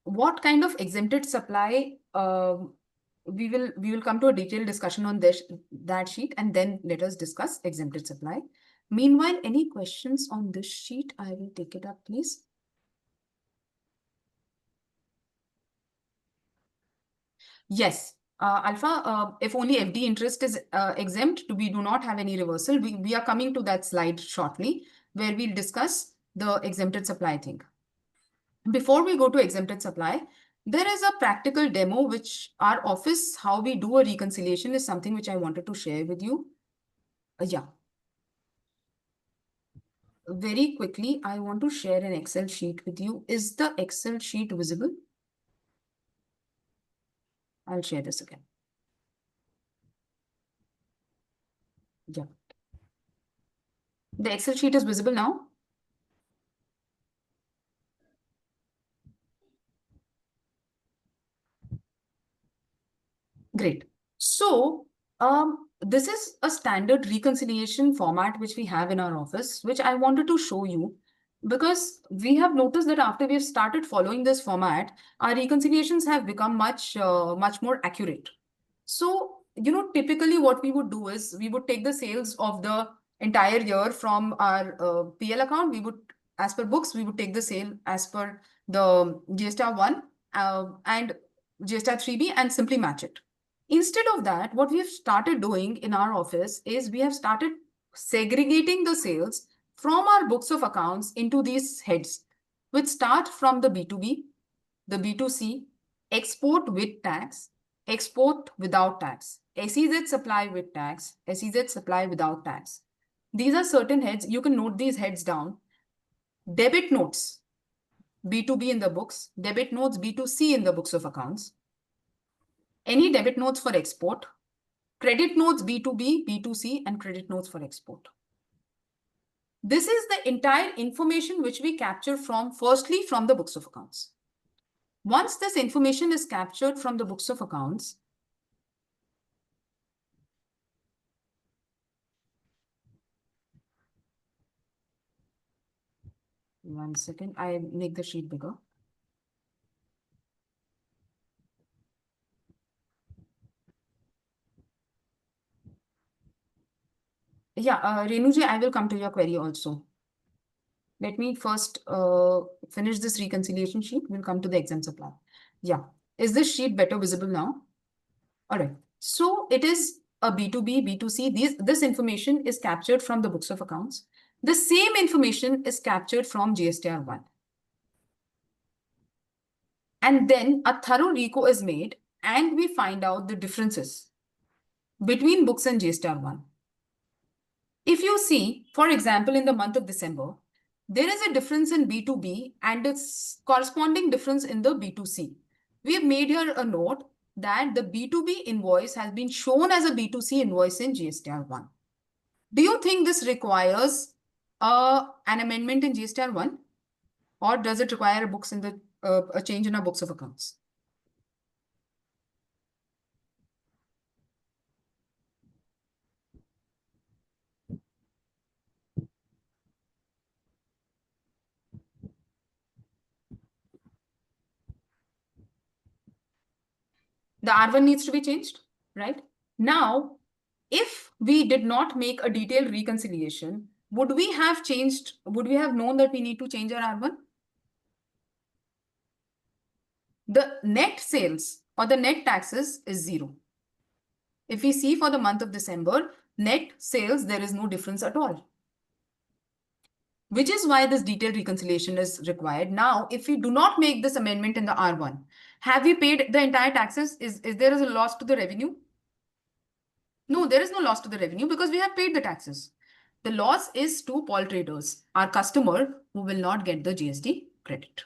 What kind of exempted supply? We will come to a detailed discussion on that sheet, and then let us discuss exempted supply. Meanwhile, any questions on this sheet? I will take it up, please. Yes. Alpha, if only FD interest is exempt, we do not have any reversal. We are coming to that slide shortly, where we'll discuss the exempted supply thing. Before we go to exempted supply, there is a practical demo which our office, how we do a reconciliation is something which I wanted to share with you. Yeah. Very quickly, I want to share an Excel sheet with you. Is the Excel sheet visible? I'll share this again. Yeah. The Excel sheet is visible now. Great. So, this is a standard reconciliation format which we have in our office, which I wanted to show you because we have noticed that after we have started following this format, our reconciliations have become much more accurate. So, typically what we would do is we would take the sales of the entire year from our PL account. We would, as per books, we would take the sale as per the GSTR 1 and GSTR 3B and simply match it. Instead of that, what we have started doing in our office is we have started segregating the sales from our books of accounts into these heads, which start from the B2B, the B2C, export with tax, export without tax, SEZ supply with tax, SEZ supply without tax. These are certain heads. You can note these heads down. Debit notes, B2B in the books, debit notes, B2C in the books of accounts. Any debit notes for export, credit notes B2B, B2C, and credit notes for export. This is the entire information which we capture from, firstly, from the books of accounts. Once this information is captured from the books of accounts, one second, I make the sheet bigger. Yeah, Renuji, I will come to your query also. Let me first finish this reconciliation sheet. We'll come to the exempt supply. Yeah. Is this sheet better visible now? All right. So it is a B2B, B2C. This information is captured from the books of accounts. The same information is captured from GSTR 1. And then a thorough reco is made and we find out the differences between books and GSTR 1. If you see, for example, in the month of December, there is a difference in B2B and its corresponding difference in the B2C. We have made here a note that the B2B invoice has been shown as a B2C invoice in GSTR 1. Do you think this requires an amendment in GSTR 1, or does it require a change in our books of accounts? The R1 needs to be changed, right? Now, if we did not make a detailed reconciliation, would we have known that we need to change our R1? The net sales or the net taxes is 0. If we see for the month of December, net sales, there is no difference at all, which is why this detailed reconciliation is required. Now, if we do not make this amendment in the R1, have we paid the entire taxes? Is there a loss to the revenue? No, there is no loss to the revenue because we have paid the taxes. The loss is to poll traders, our customer, who will not get the GST credit.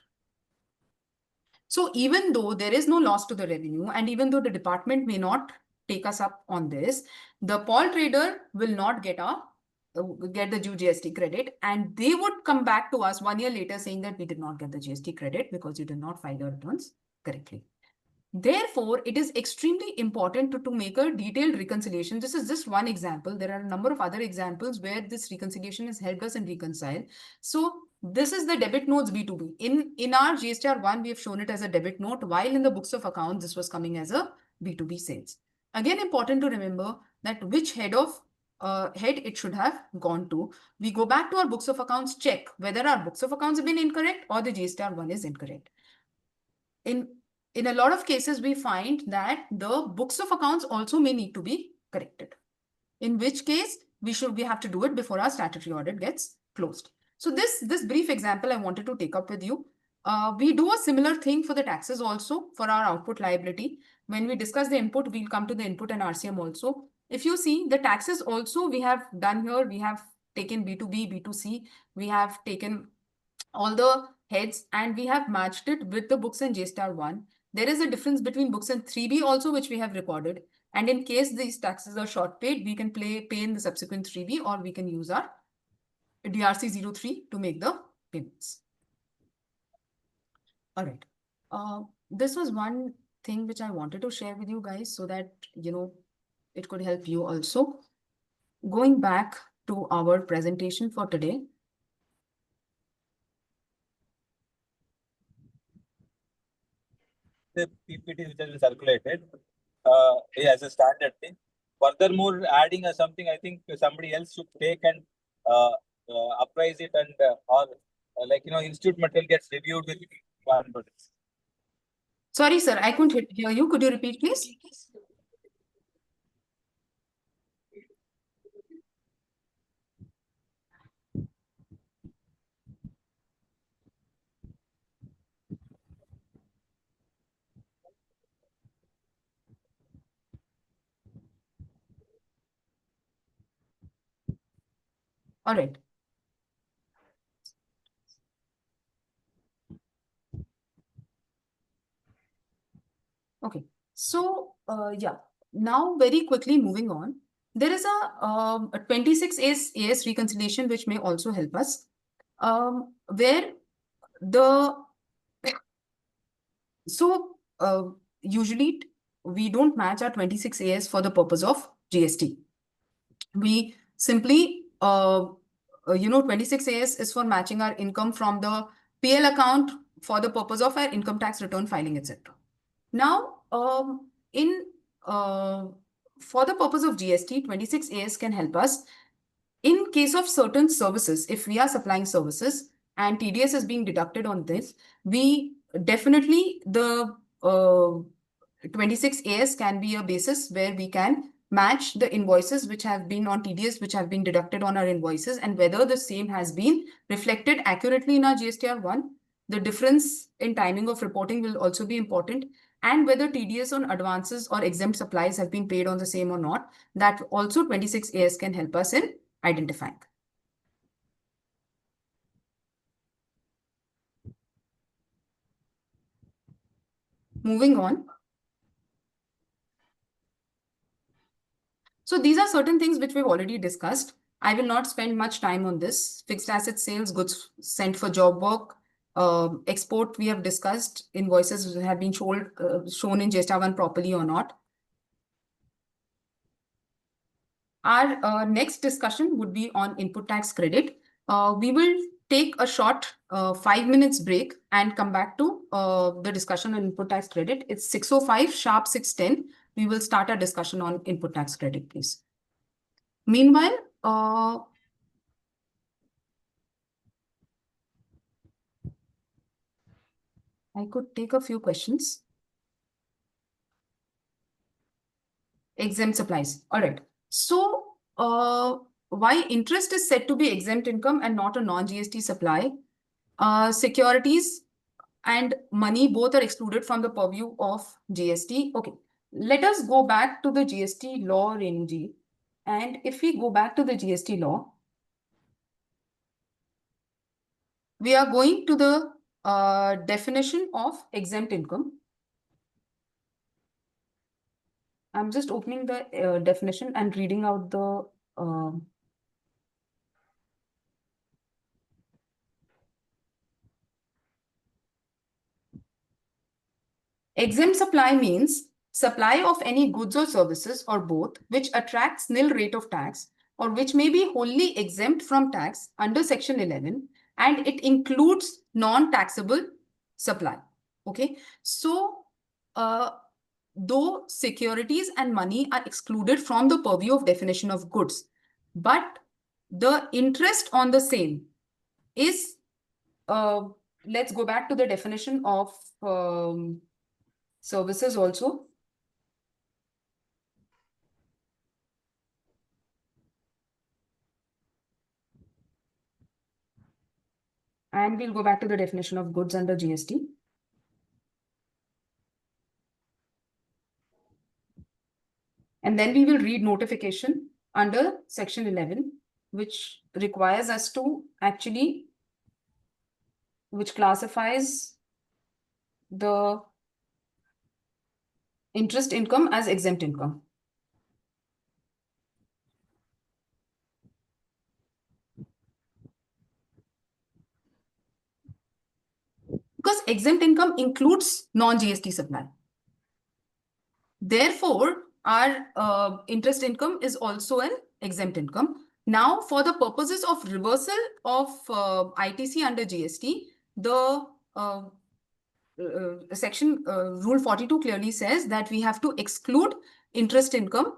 So even though there is no loss to the revenue, and even though the department may not take us up on this, the poll trader will not get the due GST credit, and they would come back to us 1 year later saying that we did not get the GST credit because you did not file your returns correctly. Therefore, it is extremely important to make a detailed reconciliation. This is just one example. There are a number of other examples where this reconciliation has helped us in reconcile. So this is the debit notes B2B. In our GSTR 1, we have shown it as a debit note, while in the books of accounts, this was coming as a B2B sales. Again, important to remember that which head it should have gone to. We go back to our books of accounts, check whether our books of accounts have been incorrect or the GSTR 1 is incorrect. In a lot of cases, we find that the books of accounts also may need to be corrected, in which case we have to do it before our statutory audit gets closed. So this brief example I wanted to take up with you. We do a similar thing for the taxes also for our output liability. When we discuss the input, we'll come to the input and RCM also. If you see the taxes also we have done here, we have taken B2B, B2C, we have taken all the heads and we have matched it with the books in JSTAR 1. There is a difference between books and 3B also, which we have recorded. And in case these taxes are short paid, we can pay in the subsequent 3B, or we can use our DRC 03 to make the payments. All right. This was one thing which I wanted to share with you guys so that, it could help you also. Going back to our presentation for today. The PPT which has been circulated as a standard thing. Furthermore, adding something, I think somebody else should take and apprise it, and institute material gets reviewed with one person. Sorry, sir, I couldn't hear you. Could you repeat, please? All right. Okay. So, yeah, now very quickly moving on. There is a 26 AS reconciliation, which may also help us, where usually we don't match our 26 AS for the purpose of GST. We simply, 26 AS is for matching our income from the PL account for the purpose of our income tax return filing, etc. Now, for the purpose of GST, 26 AS can help us in case of certain services. If we are supplying services and TDS is being deducted on this, we definitely, the 26 AS can be a basis where we can match the invoices which have been on TDS, which have been deducted on our invoices, and whether the same has been reflected accurately in our GSTR 1. The difference in timing of reporting will also be important, and whether TDS on advances or exempt supplies have been paid on the same or not. That also 26 AS can help us in identifying. Moving on. So these are certain things which we've already discussed. I will not spend much time on this. Fixed asset sales, goods sent for job work, export we have discussed, invoices have been shown in GST1 properly or not. Our next discussion would be on input tax credit. We will take a short 5 minutes break and come back to the discussion on input tax credit. It's 6:05, sharp 6:10. We will start our discussion on input tax credit, please. Meanwhile, I could take a few questions. Exempt supplies. All right. So, why interest is said to be exempt income and not a non-GST supply? Securities and money both are excluded from the purview of GST. Okay. Let us go back to the GST law, Renuji. And if we go back to the GST law, we are going to the definition of exempt income. I'm just opening the definition and reading out the exempt supply means supply of any goods or services or both which attracts nil rate of tax or which may be wholly exempt from tax under section 11, and it includes non-taxable supply. Okay, so though securities and money are excluded from the purview of definition of goods, but the interest on the same is, let's go back to the definition of services also. And we'll go back to the definition of goods under GST. And then we will read notification under section 11, which requires us to actually, which classifies the interest income as exempt income. Because exempt income includes non-GST supply. Therefore, our interest income is also an exempt income. Now, for the purposes of reversal of ITC under GST, the section rule 42 clearly says that we have to exclude interest income.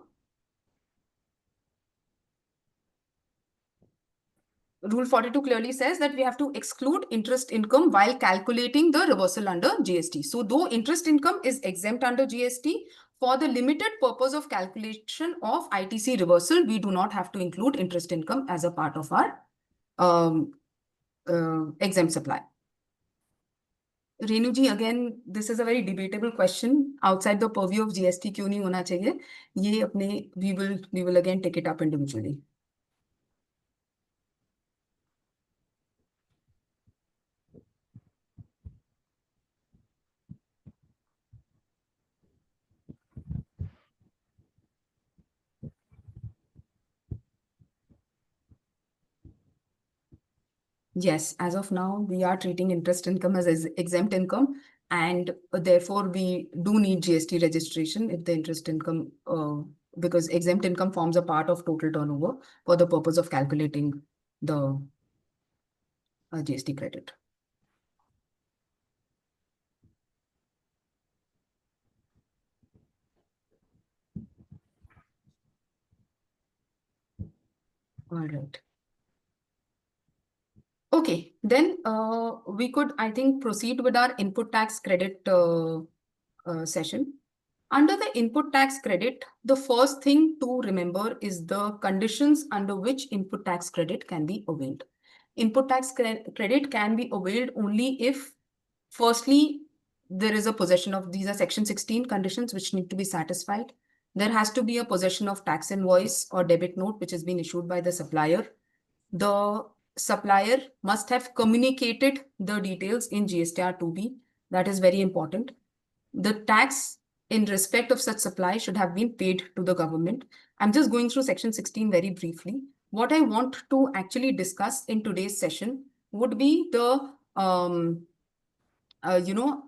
Rule 42 clearly says that we have to exclude interest income while calculating the reversal under GST. So though interest income is exempt under GST, for the limited purpose of calculation of ITC reversal, we do not have to include interest income as a part of our exempt supply. Renuji, again, this is a very debatable question. Outside the purview of GST, क्यों नहीं होना चाहिए? ये अपने, we will again take it up individually. Yes, as of now, we are treating interest income as exempt income, and therefore we do need GST registration if the interest income, because exempt income forms a part of total turnover for the purpose of calculating the GST credit. All right. Okay, then we could, I think, proceed with our input tax credit session. Under the input tax credit, the first thing to remember is the conditions under which input tax credit can be availed. Input tax credit can be availed only if, firstly, there is a possession of, these are section 16 conditions which need to be satisfied. There has to be a possession of tax invoice or debit note which has been issued by the supplier. The supplier must have communicated the details in GSTR 2B. That is very important. The tax in respect of such supply should have been paid to the government. I'm just going through section 16 very briefly. what I want to actually discuss in today's session would be the, you know,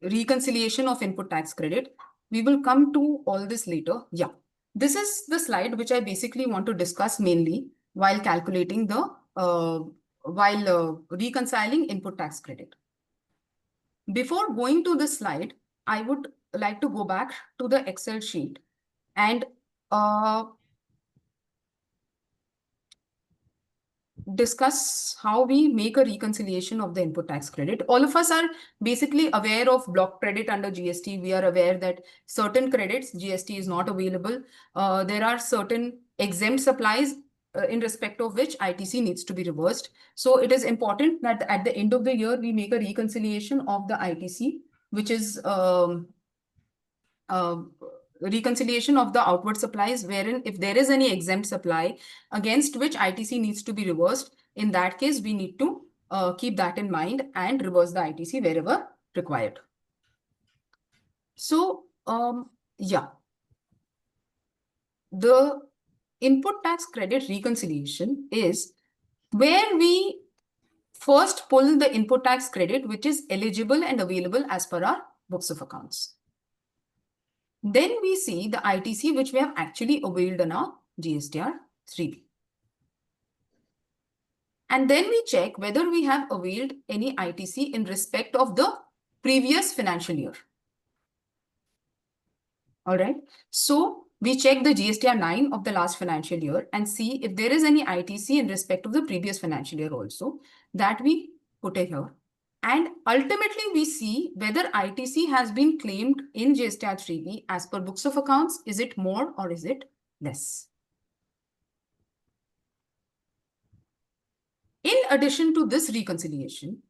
reconciliation of input tax credit. We will come to all this later. Yeah, this is the slide which I basically want to discuss mainly while calculating the, reconciling input tax credit. Before going to this slide, I would like to go back to the Excel sheet and discuss how we make a reconciliation of the input tax credit. All of us are basically aware of block credit under GST. We are aware that certain credits, GST is not available. There are certain exempt supplies in respect of which ITC needs to be reversed. So it is important that at the end of the year, we make a reconciliation of the ITC, which is reconciliation of the outward supplies, wherein if there is any exempt supply against which ITC needs to be reversed, in that case, we need to keep that in mind and reverse the ITC wherever required. So, yeah, the input tax credit reconciliation is where we first pull the input tax credit, which is eligible and available as per our books of accounts. Then we see the ITC which we have actually availed in our GSTR 3B. And then we check whether we have availed any ITC in respect of the previous financial year. All right. So we check the GSTR 9 of the last financial year and see if there is any ITC in respect of the previous financial year also, that we put it here. And ultimately, we see whether ITC has been claimed in GSTR 3B as per books of accounts. Is it more or is it less? In addition to this reconciliation,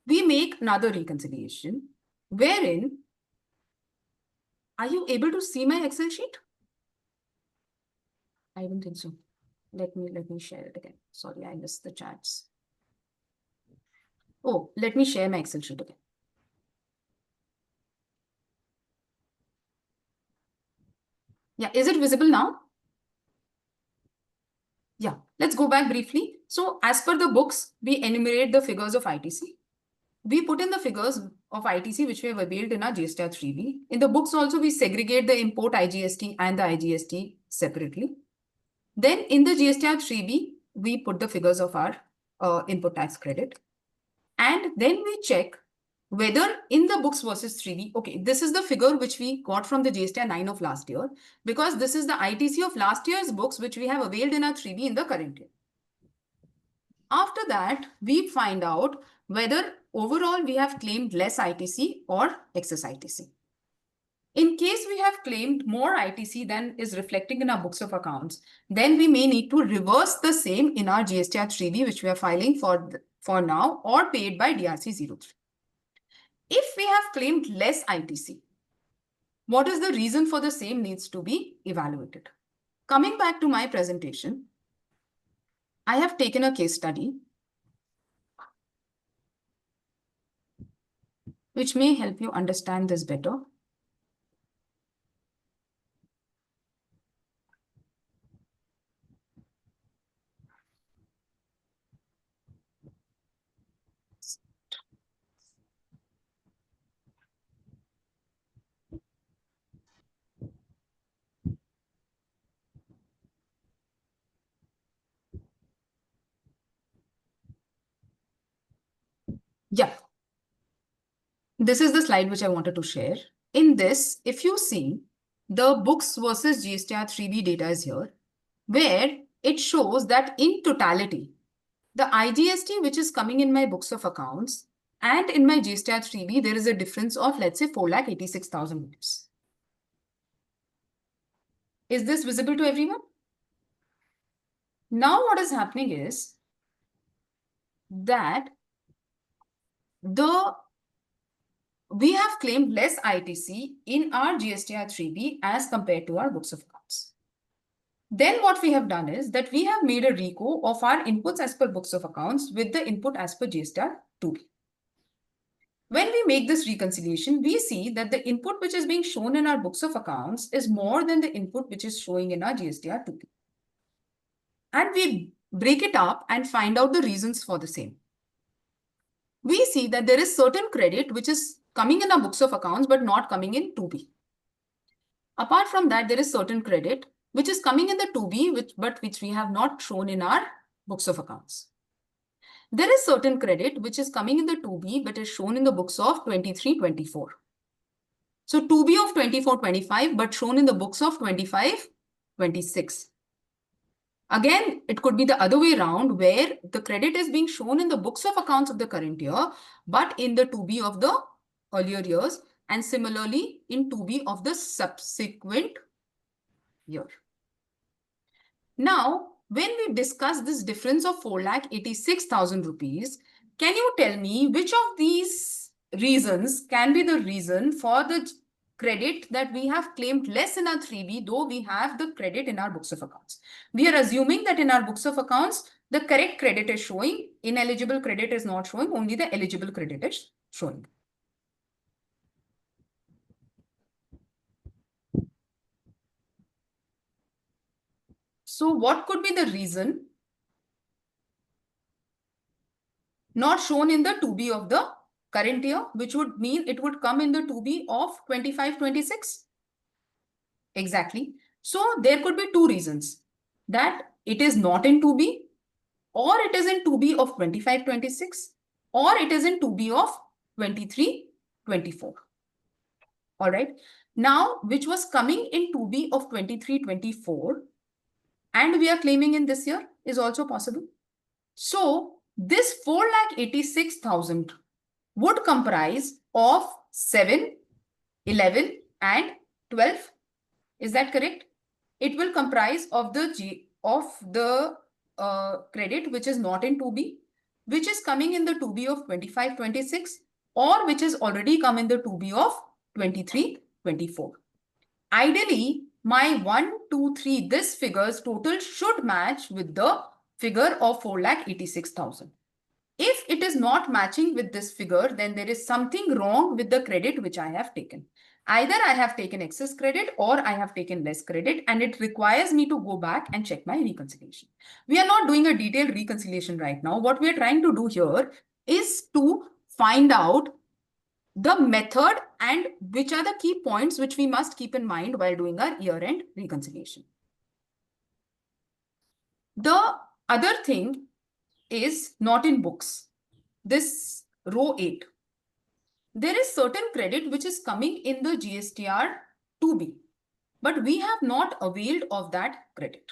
we make another reconciliation wherein, are you able to see my Excel sheet? I don't think so. Let me share it again. Sorry, I missed the chats. Oh, let me share my Excel sheet again. Yeah, is it visible now? Yeah, let's go back briefly. So as per the books, we enumerate the figures of ITC. We put in the figures of ITC which we have availed in our GSTR 3B. In the books also, we segregate the import IGST and the IGST separately. Then in the GSTR 3B, we put the figures of our input tax credit. And then we check whether in the books versus 3B, okay, this is the figure which we got from the GSTR 9 of last year, because this is the ITC of last year's books which we have availed in our 3B in the current year. After that, we find out whether overall we have claimed less ITC or excess ITC. In case we have claimed more ITC than is reflecting in our books of accounts, then we may need to reverse the same in our GSTR 3B, which we are filing for now, or paid by DRC 03. If we have claimed less ITC, what is the reason for the same needs to be evaluated. Coming back to my presentation, I have taken a case study which may help you understand this better. Yeah. This is the slide which I wanted to share. In this, if you see, the books versus GSTR 3B data is here, where it shows that in totality, the IGST which is coming in my books of accounts and in my GSTR 3B, there is a difference of, let's say, 4,86,000 rupees. Is this visible to everyone? Now what is happening is that we have claimed less ITC in our GSTR 3B as compared to our books of accounts. Then what we have done is that we have made a reco of our inputs as per books of accounts with the input as per GSTR 2B. When we make this reconciliation, we see that the input which is being shown in our books of accounts is more than the input which is showing in our GSTR 2B. And we break it up and find out the reasons for the same. We see that there is certain credit which is coming in our books of accounts but not coming in 2B. Apart from that, there is certain credit which is coming in the 2B but which we have not shown in our books of accounts. There is certain credit which is coming in the 2B but is shown in the books of 23-24. So 2B of 24-25 but shown in the books of 25-26. Again, it could be the other way around where the credit is being shown in the books of accounts of the current year, but in the 2B of the earlier years, and similarly in 2B of the subsequent year. Now, when we discuss this difference of 4,86,000 rupees, can you tell me which of these reasons can be the reason for the credit that we have claimed less in our 3B, though we have the credit in our books of accounts? We are assuming that in our books of accounts, the correct credit is showing, ineligible credit is not showing, only the eligible credit is showing. So what could be the reason not shown in the 2B of the current year, which would mean it would come in the 2B of 25-26? Exactly. So there could be two reasons, that it is not in 2B, or it is in 2B of 25-26, or it is in 2B of 23-24. All right. Now, which was coming in 2B of 23-24 and we are claiming in this year is also possible. So this 4,86,000 would comprise of 7, 11 and 12. Is that correct? It will comprise of the credit which is not in 2B, which is coming in the 2B of 25-26, or which is already come in the 2B of 23-24. Ideally, my 1, 2, 3, this figure's total should match with the figure of 4,86,000. If it is not matching with this figure, then there is something wrong with the credit which I have taken. Either I have taken excess credit or I have taken less credit, and it requires me to go back and check my reconciliation. We are not doing a detailed reconciliation right now. What we are trying to do here is to find out the method and which are the key points which we must keep in mind while doing our year-end reconciliation. The other thing is not in books. This row 8. There is certain credit which is coming in the GSTR 2B, but we have not availed of that credit.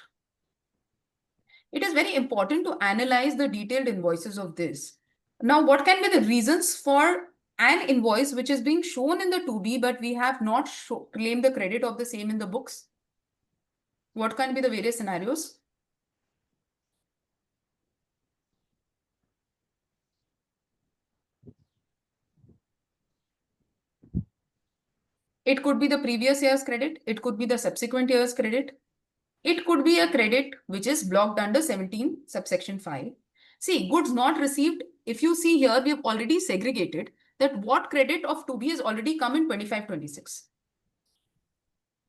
It is very important to analyze the detailed invoices of this. Now, what can be the reasons for an invoice which is being shown in the 2B, but we have not claimed the credit of the same in the books? What can be the various scenarios? It could be the previous year's credit. It could be the subsequent year's credit. It could be a credit which is blocked under 17 subsection 5. See, goods not received. If you see here, we have already segregated that what credit of 2B has already come in 25-26.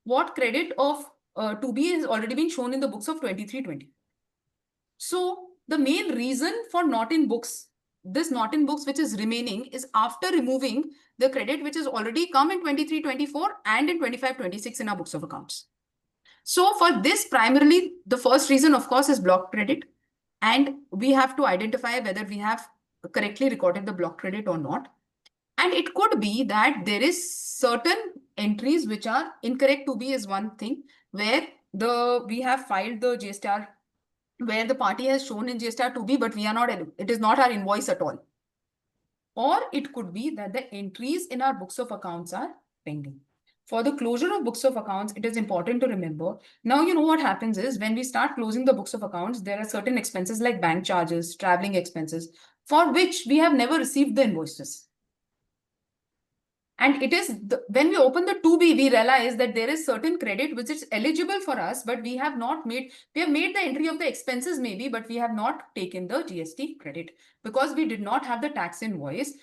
What credit of 2B has already been shown in the books of 23-20. So the main reason for not in books, this not in books which is remaining, is after removing the credit which has already come in 23-24 and in 25-26 in our books of accounts. So for this, primarily, the first reason, of course, is block credit. And we have to identify whether we have correctly recorded the block credit or not. And it could be that there is certain entries which are incorrect. 2B is one thing where we have filed the JSTR, where the party has shown in JSTR 2B, but we are not, it is not our invoice at all. Or it could be that the entries in our books of accounts are pending. For the closure of books of accounts, it is important to remember. Now, you know what happens is when we start closing the books of accounts, there are certain expenses like bank charges, traveling expenses, for which we have never received the invoices. And it is when we open the 2B, we realize that there is certain credit which is eligible for us, but we have not made, we have made the entry of the expenses maybe, but we have not taken the GST credit because we did not have the tax invoice.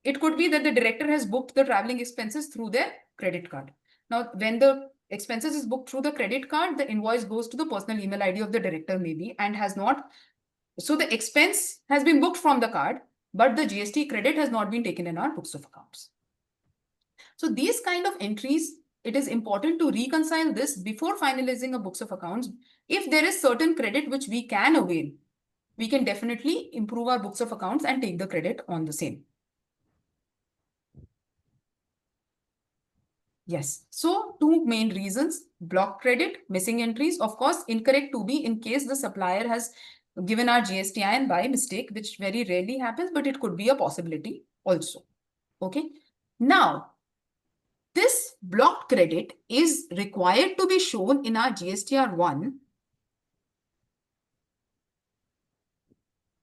it could be that the director has booked the traveling expenses through their credit card. Now, when the expenses is booked through the credit card, the invoice goes to the personal email ID of the director maybe and has not. So the expense has been booked from the card, but the GST credit has not been taken in our books of accounts. So these kind of entries, it is important to reconcile this before finalizing a books of accounts. If there is certain credit which we can avail, we can definitely improve our books of accounts and take the credit on the same. Yes, so two main reasons: block credit, missing entries, of course, incorrect to be in case the supplier has given our GSTIN by mistake, which very rarely happens, but it could be a possibility also. Okay, now this blocked credit is required to be shown in our GSTR1.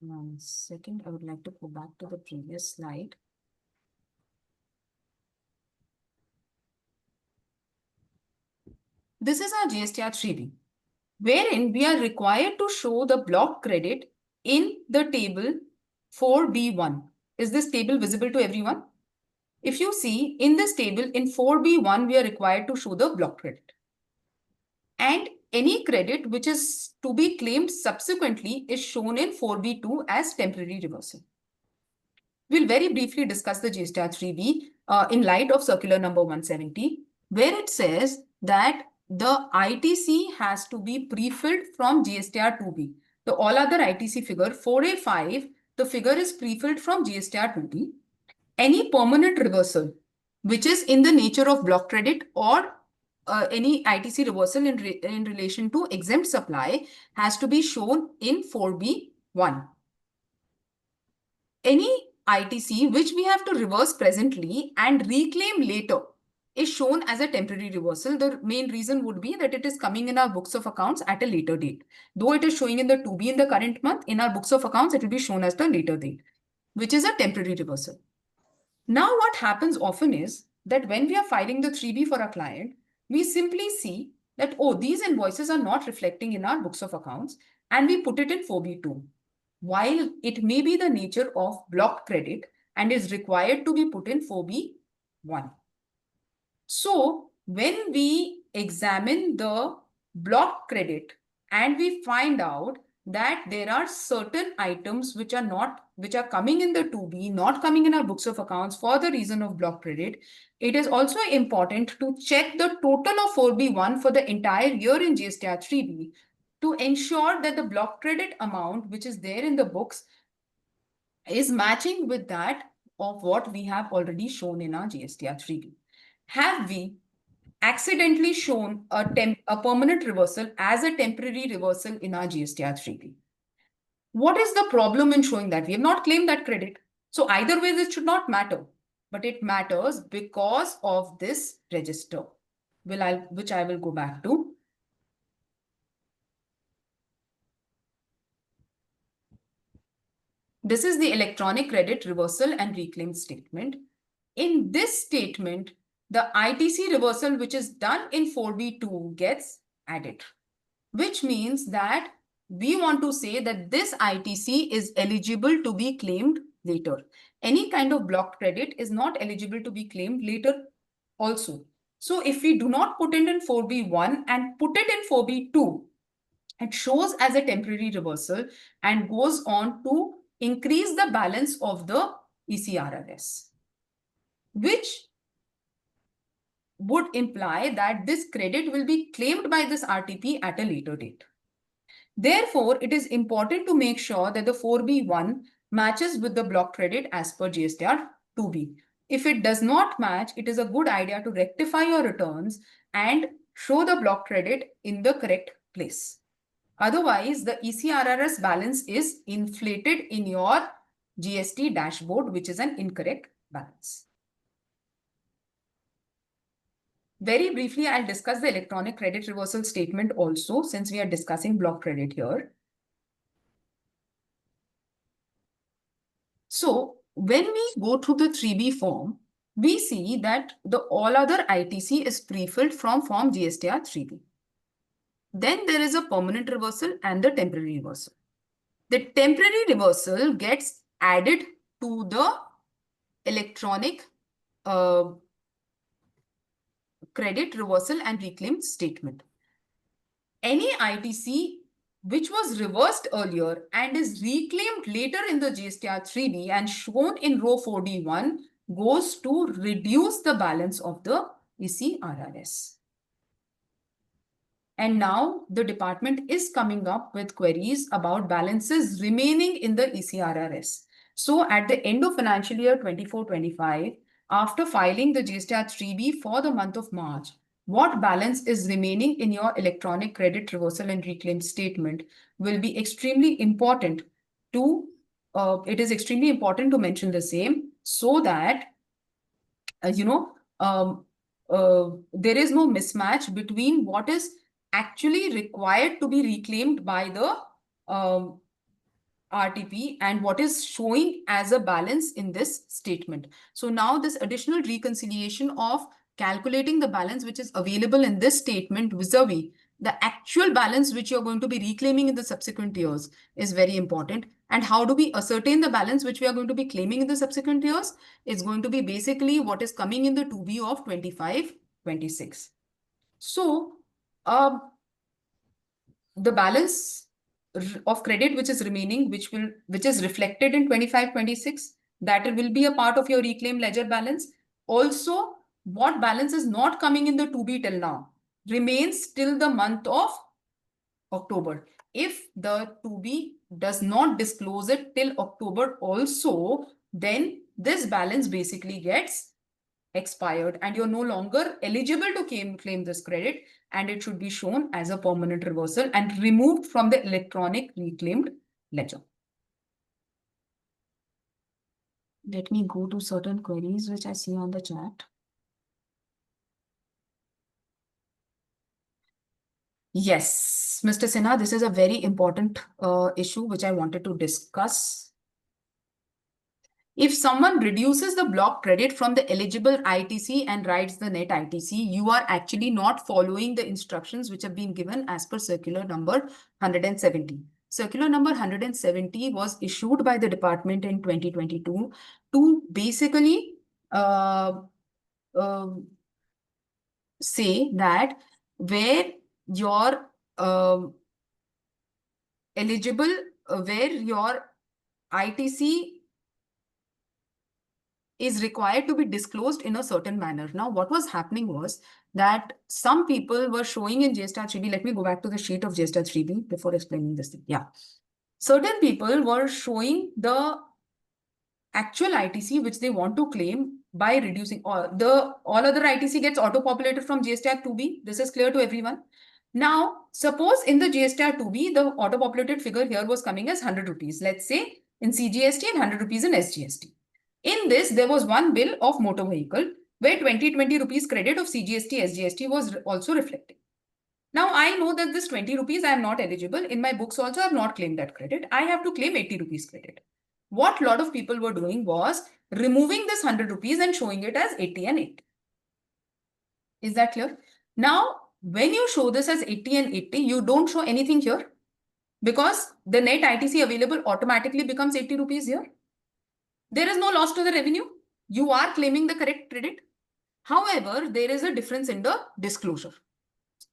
1 second, I would like to go back to the previous slide. This is our GSTR 3B, wherein we are required to show the block credit in the table 4B1. Is this table visible to everyone? If you see in this table in 4B1, we are required to show the block credit. And any credit which is to be claimed subsequently is shown in 4B2 as temporary reversal. We'll very briefly discuss the GSTR 3B in light of circular number 170, where it says that the ITC has to be pre-filled from GSTR 2B. The all other ITC figure 4A5, the figure is pre-filled from GSTR 2B. Any permanent reversal, which is in the nature of block credit or any ITC reversal in relation to exempt supply, has to be shown in 4B1. Any ITC which we have to reverse presently and reclaim later is shown as a temporary reversal. The main reason would be that it is coming in our books of accounts at a later date. Though it is showing in the 2B in the current month, in our books of accounts, it will be shown as the later date, which is a temporary reversal. Now, what happens often is that when we are filing the 3B for a client, we simply see that, oh, these invoices are not reflecting in our books of accounts, and we put it in 4B2. While it may be the nature of block credit and is required to be put in 4B1. So when we examine the block credit and we find out that there are certain items which are coming in the 2B, not coming in our books of accounts for the reason of block credit, it is also important to check the total of 4B1 for the entire year in GSTR 3B to ensure that the block credit amount which is there in the books is matching with that of what we have already shown in our GSTR 3B. Have we accidentally shown a permanent reversal as a temporary reversal in our GSTR 3B? What is the problem in showing that? We have not claimed that credit. So either way, this should not matter, but it matters because of this register, which I will go back to. This is the electronic credit reversal and reclaim statement. In this statement, the ITC reversal which is done in 4B2 gets added, which means that we want to say that this ITC is eligible to be claimed later. Any kind of blocked credit is not eligible to be claimed later also. So if we do not put it in 4B1 and put it in 4B2, it shows as a temporary reversal and goes on to increase the balance of the ECRRS, which would imply that this credit will be claimed by this RTP at a later date. Therefore, it is important to make sure that the 4B1 matches with the block credit as per GSTR 2B. If it does not match, it is a good idea to rectify your returns and show the block credit in the correct place. Otherwise, the ECRRS balance is inflated in your GST dashboard, which is an incorrect balance. Very briefly, I'll discuss the electronic credit reversal statement also, since we are discussing block credit here. So when we go through the 3B form, we see that the all other ITC is pre-filled from form GSTR 3B. Then there is a permanent reversal and the temporary reversal. The temporary reversal gets added to the electronic credit reversal and reclaimed statement. Any ITC which was reversed earlier and is reclaimed later in the GSTR 3B and shown in row 4D1 goes to reduce the balance of the ECRRS. And now the department is coming up with queries about balances remaining in the ECRRS. So at the end of financial year 24-25, after filing the GSTR 3B for the month of March, what balance is remaining in your electronic credit reversal and reclaim statement will be extremely important to, it is extremely important to mention the same so that, there is no mismatch between what is actually required to be reclaimed by the RTP and what is showing as a balance in this statement. So now this additional reconciliation of calculating the balance which is available in this statement vis-a-vis the actual balance which you're going to be reclaiming in the subsequent years is very important. And how do we ascertain the balance which we are going to be claiming in the subsequent years? It's going to be basically what is coming in the 2B of 25-26. So the balance of credit which is remaining, which is reflected in 25-26, that will be a part of your reclaim ledger balance. Also, what balance is not coming in the 2B till now remains till the month of October. If the 2B does not disclose it till October also, then this balance basically gets expired and you're no longer eligible to claim this credit, and it should be shown as a permanent reversal and removed from the electronic reclaimed ledger. Let me go to certain queries which I see on the chat. Yes, Mr. Sinha, this is a very important issue which I wanted to discuss. If someone reduces the block credit from the eligible ITC and writes the net ITC, you are actually not following the instructions which have been given as per circular number 170. Circular number 170 was issued by the department in 2022 to basically say that where your eligible, where your ITC is required to be disclosed in a certain manner. Now, what was happening was that some people were showing in JSTAR 3B, let me go back to the sheet of JSTAR 3B before explaining this thing. Yeah. Certain people were showing the actual ITC which they want to claim by reducing all other ITC gets auto-populated from JSTAR 2B. This is clear to everyone. Now, suppose in the JSTAR 2B, the auto-populated figure here was coming as 100 rupees, let's say in CGST and 100 rupees in SGST. In this, there was one bill of motor vehicle where 20 rupees credit of CGST, SGST was also reflecting. Now, I know that this 20 rupees I am not eligible. In my books also, I have not claimed that credit. I have to claim 80 rupees credit. What a lot of people were doing was removing this 100 rupees and showing it as 80 and 80. Is that clear? Now, when you show this as 80 and 80, you don't show anything here because the net ITC available automatically becomes 80 rupees here. There is no loss to the revenue. You are claiming the correct credit. However, there is a difference in the disclosure.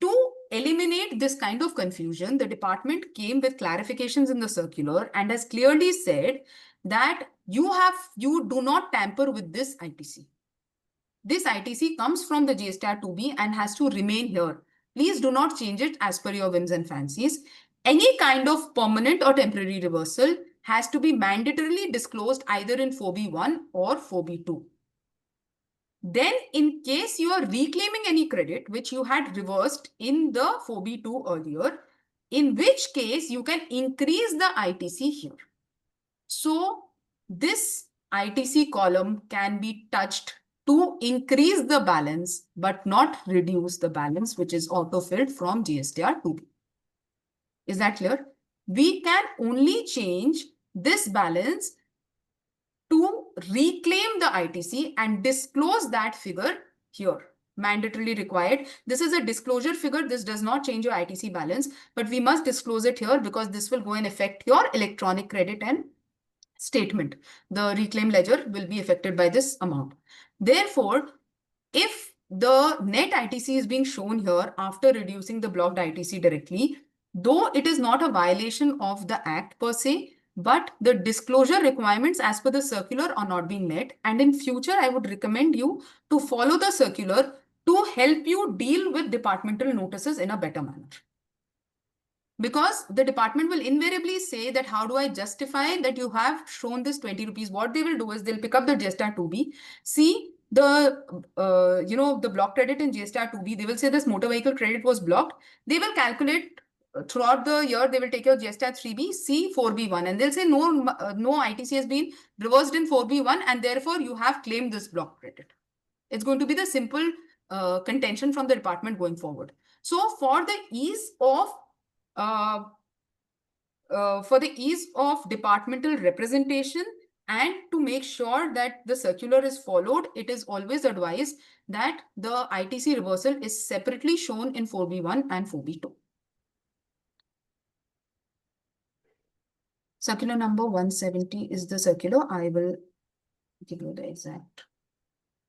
To eliminate this kind of confusion, the department came with clarifications in the circular and has clearly said that you do not tamper with this ITC. This ITC comes from the JSTAR 2B and has to remain here. Please do not change it as per your whims and fancies. Any kind of permanent or temporary reversal has to be mandatorily disclosed either in 4B1 or 4B2. Then in case you are reclaiming any credit which you had reversed in the 4B2 earlier, in which case you can increase the ITC here. So this ITC column can be touched to increase the balance but not reduce the balance which is auto-filled from GSTR 2B. Is that clear? We can only change this balance to reclaim the ITC and disclose that figure here. Mandatorily required. This is a disclosure figure. This does not change your ITC balance, but we must disclose it here because this will go and affect your electronic credit and statement. The reclaim ledger will be affected by this amount. Therefore, if the net ITC is being shown here after reducing the blocked ITC directly, though it is not a violation of the act per se, but the disclosure requirements as per the circular are not being met. And in future, I would recommend you to follow the circular to help you deal with departmental notices in a better manner. Because the department will invariably say that how do I justify that you have shown this 20 rupees? What they will do is they'll pick up the GSTAR 2B, see the the block credit in GSTAR 2B. They will say this motor vehicle credit was blocked. They will calculate throughout the year. They will take your GSTAR 3B, see 4B1, and they'll say no ITC has been reversed in 4B1, and therefore you have claimed this block credit. It's going to be the simple contention from the department going forward. So for the ease of departmental representation and to make sure that the circular is followed, it is always advised that the ITC reversal is separately shown in 4B1 and 4B2. Circular number 170 is the circular. I will give you the exact.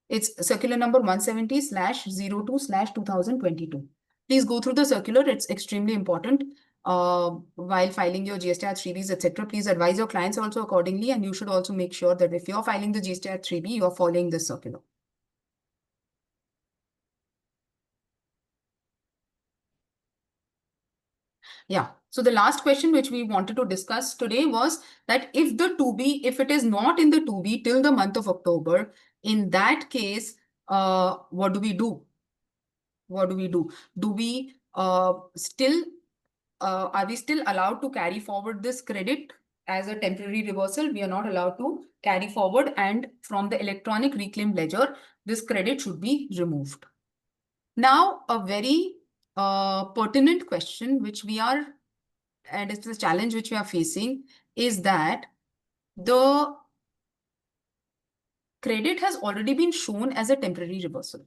It's circular number 170/02/2022. Please go through the circular. It's extremely important. While filing your GSTR 3Bs, etc., please advise your clients also accordingly. And you should also make sure that if you're filing the GSTR 3B, you're following this circular. Yeah. So the last question which we wanted to discuss today was that if the 2B, if it is not in the 2B till the month of October, in that case, what do we do? What do we do? Do we still are we still allowed to carry forward this credit as a temporary reversal? We are not allowed to carry forward, and from the electronic reclaim ledger, this credit should be removed. Now, a very pertinent question, which we are, and it's a challenge which we are facing, is that the credit has already been shown as a temporary reversal.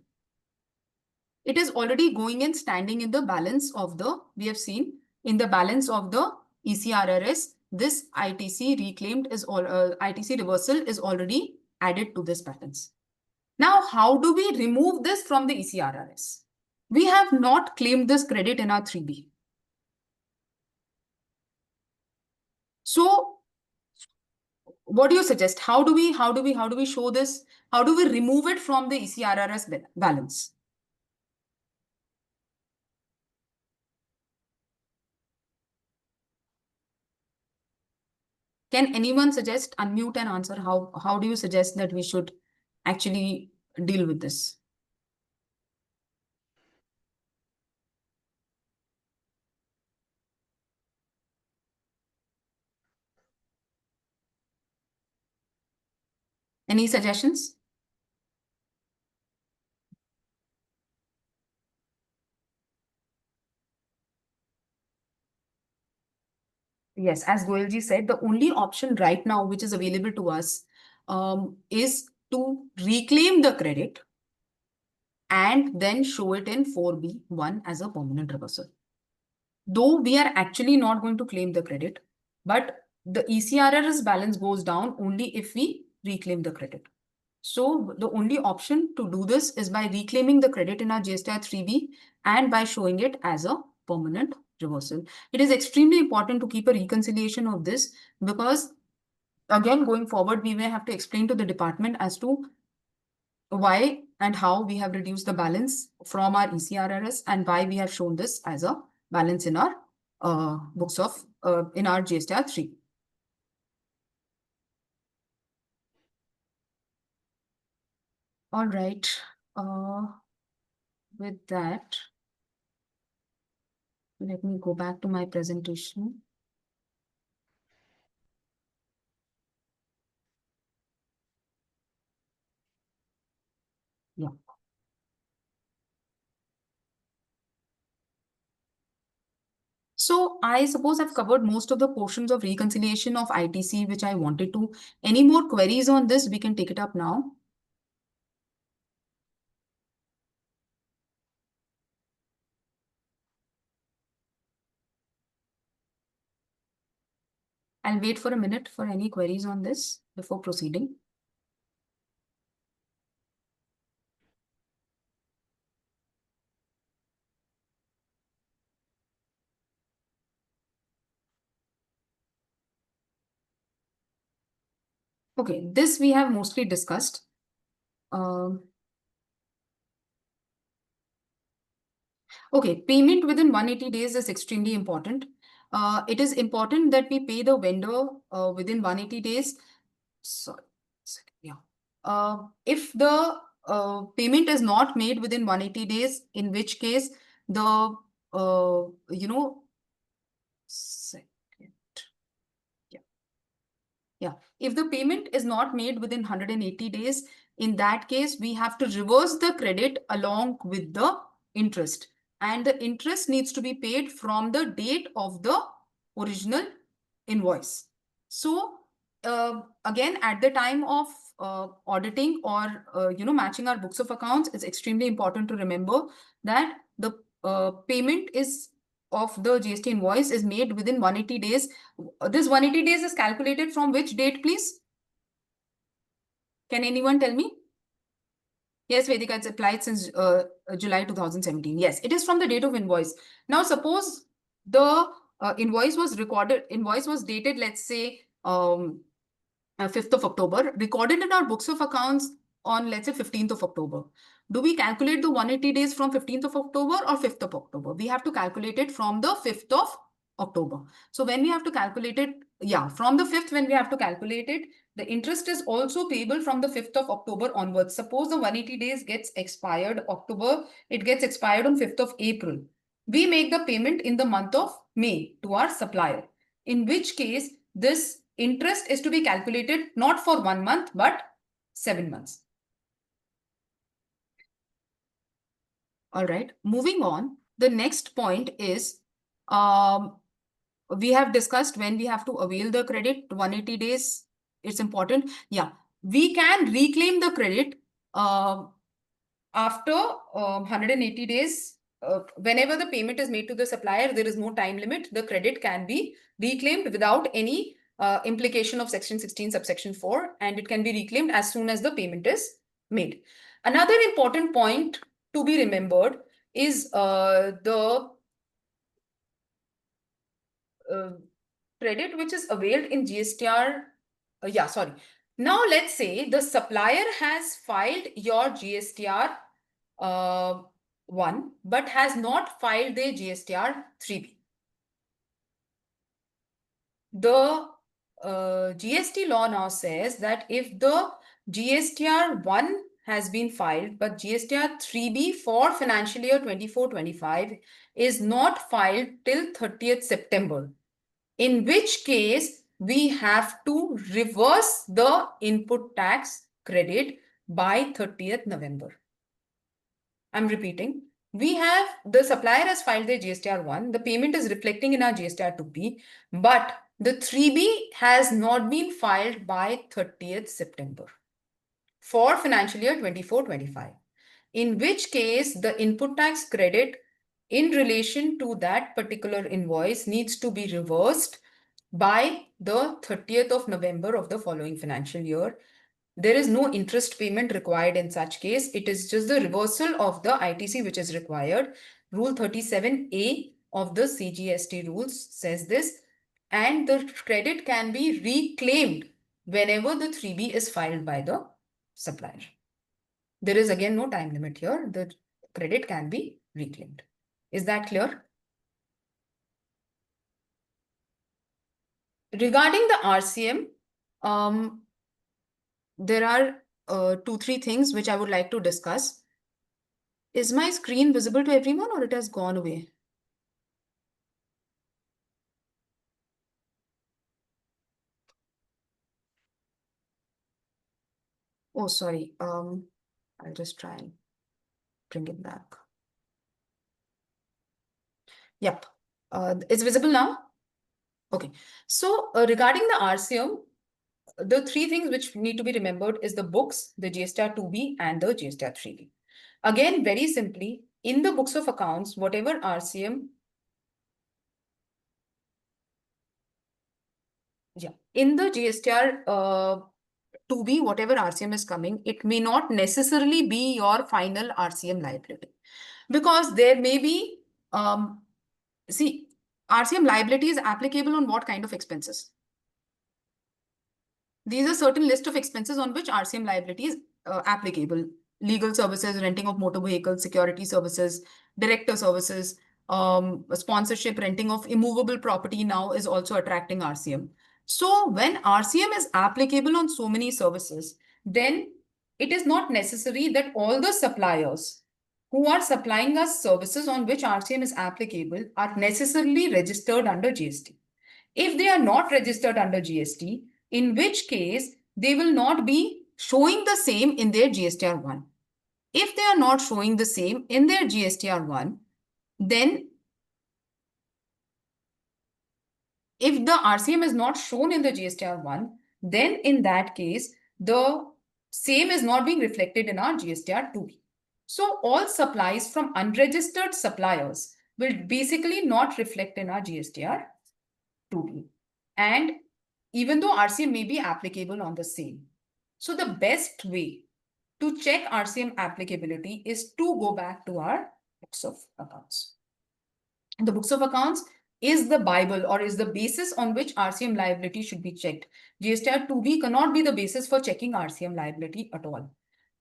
It is already going and standing in the balance of the, we have seen, in the balance of the ECRRS, this ITC reclaimed is all ITC reversal is already added to this balance. Now, how do we remove this from the ECRRS? We have not claimed this credit in our 3B. So, what do you suggest? How do we show this? How do we remove it from the ECRRS balance? Can anyone suggest, unmute and answer, how do you suggest that we should actually deal with this? Any suggestions? Yes, as Goyalji said, the only option right now which is available to us is to reclaim the credit and then show it in 4B1 as a permanent reversal. Though we are actually not going to claim the credit, but the ECRRS balance goes down only if we reclaim the credit. So the only option to do this is by reclaiming the credit in our GSTR 3B and by showing it as a permanent reversal. It is extremely important to keep a reconciliation of this because, again, going forward, we may have to explain to the department as to why and how we have reduced the balance from our ECRRS and why we have shown this as a balance in our books of in our GSTR 3. All right. With that, let me go back to my presentation. Yeah. So I suppose I've covered most of the portions of reconciliation of ITC, which I wanted to. Any more queries on this? We can take it up now. I'll wait for a minute for any queries on this before proceeding. Okay, this we have mostly discussed. Okay, payment within 180 days is extremely important. It is important that we pay the vendor within 180 days. Sorry, yeah. If the payment is not made within 180 days, in which case the second. Yeah, if the payment is not made within 180 days, in that case, we have to reverse the credit along with the interest. And the interest needs to be paid from the date of the original invoice. So, again, at the time of auditing or matching our books of accounts, it's extremely important to remember that the payment is of the GST invoice is made within 180 days. This 180 days is calculated from which date, please? Can anyone tell me? Yes, Vedika, it's applied since July 2017. Yes, it is from the date of invoice. Now, suppose the invoice was dated, let's say, 5th of October, recorded in our books of accounts on, let's say, 15th of October. Do we calculate the 180 days from 15th of October or 5th of October? We have to calculate it from the 5th of October. So when we have to calculate it, yeah, from the 5th, when we have to calculate it, the interest is also payable from the 5th of October onwards. Suppose the 180 days gets expired October, it gets expired on 5th of April. We make the payment in the month of May to our supplier, in which case this interest is to be calculated not for 1 month, but 7 months. All right, moving on. The next point is, we have discussed when we have to avail the credit, 180 days, it's important. Yeah, we can reclaim the credit after 180 days. Whenever the payment is made to the supplier, there is no time limit. The credit can be reclaimed without any implication of section 16 subsection 4, and it can be reclaimed as soon as the payment is made. Another important point to be remembered is the credit which is availed in GSTR. Now let's say the supplier has filed your GSTR 1 but has not filed their GSTR 3B. The GST law now says that if the GSTR 1 has been filed, but GSTR 3B for financial year 24-25 is not filed till 30th September, in which case we have to reverse the input tax credit by 30th November. I'm repeating. The supplier has filed their GSTR 1, the payment is reflecting in our GSTR 2B, but the 3B has not been filed by 30th September for financial year 24-25, in which case the input tax credit in relation to that particular invoice needs to be reversed by the 30th of November of the following financial year. There is no interest payment required in such case. It is just the reversal of the ITC which is required. Rule 37A of the CGST rules says this, and the credit can be reclaimed whenever the 3B is filed by the supplier. There is again no time limit here. The credit can be reclaimed. Is that clear? Regarding the RCM, there are 2-3 things which I would like to discuss. Is my screen visible to everyone or it has gone away? Oh, sorry. I'll just try and bring it back. Yep. It's visible now? Okay. So regarding the RCM, the 3 things which need to be remembered is the books, the GSTR 2B and the GSTR 3B. Again, very simply, in the books of accounts, whatever RCM in the GSTR 2B, whatever RCM is coming, it may not necessarily be your final RCM liability, because there may be, see, RCM liability is applicable on what kind of expenses? These are certain list of expenses on which RCM liability is applicable. Legal services, renting of motor vehicles, security services, director services, sponsorship, renting of immovable property now is also attracting RCM. So when RCM is applicable on so many services, then it is not necessary that all the suppliers who are supplying us services on which RCM is applicable are necessarily registered under GST. If they are not registered under GST, in which case they will not be showing the same in their GSTR1. If they are not showing the same in their GSTR1, then if the RCM is not shown in the GSTR1, then in that case, the same is not being reflected in our GSTR2. So all supplies from unregistered suppliers will basically not reflect in our GSTR2. And even though RCM may be applicable on the same. So the best way to check RCM applicability is to go back to our books of accounts. The books of accounts is the Bible or is the basis on which RCM liability should be checked. GSTR 2B cannot be the basis for checking RCM liability at all.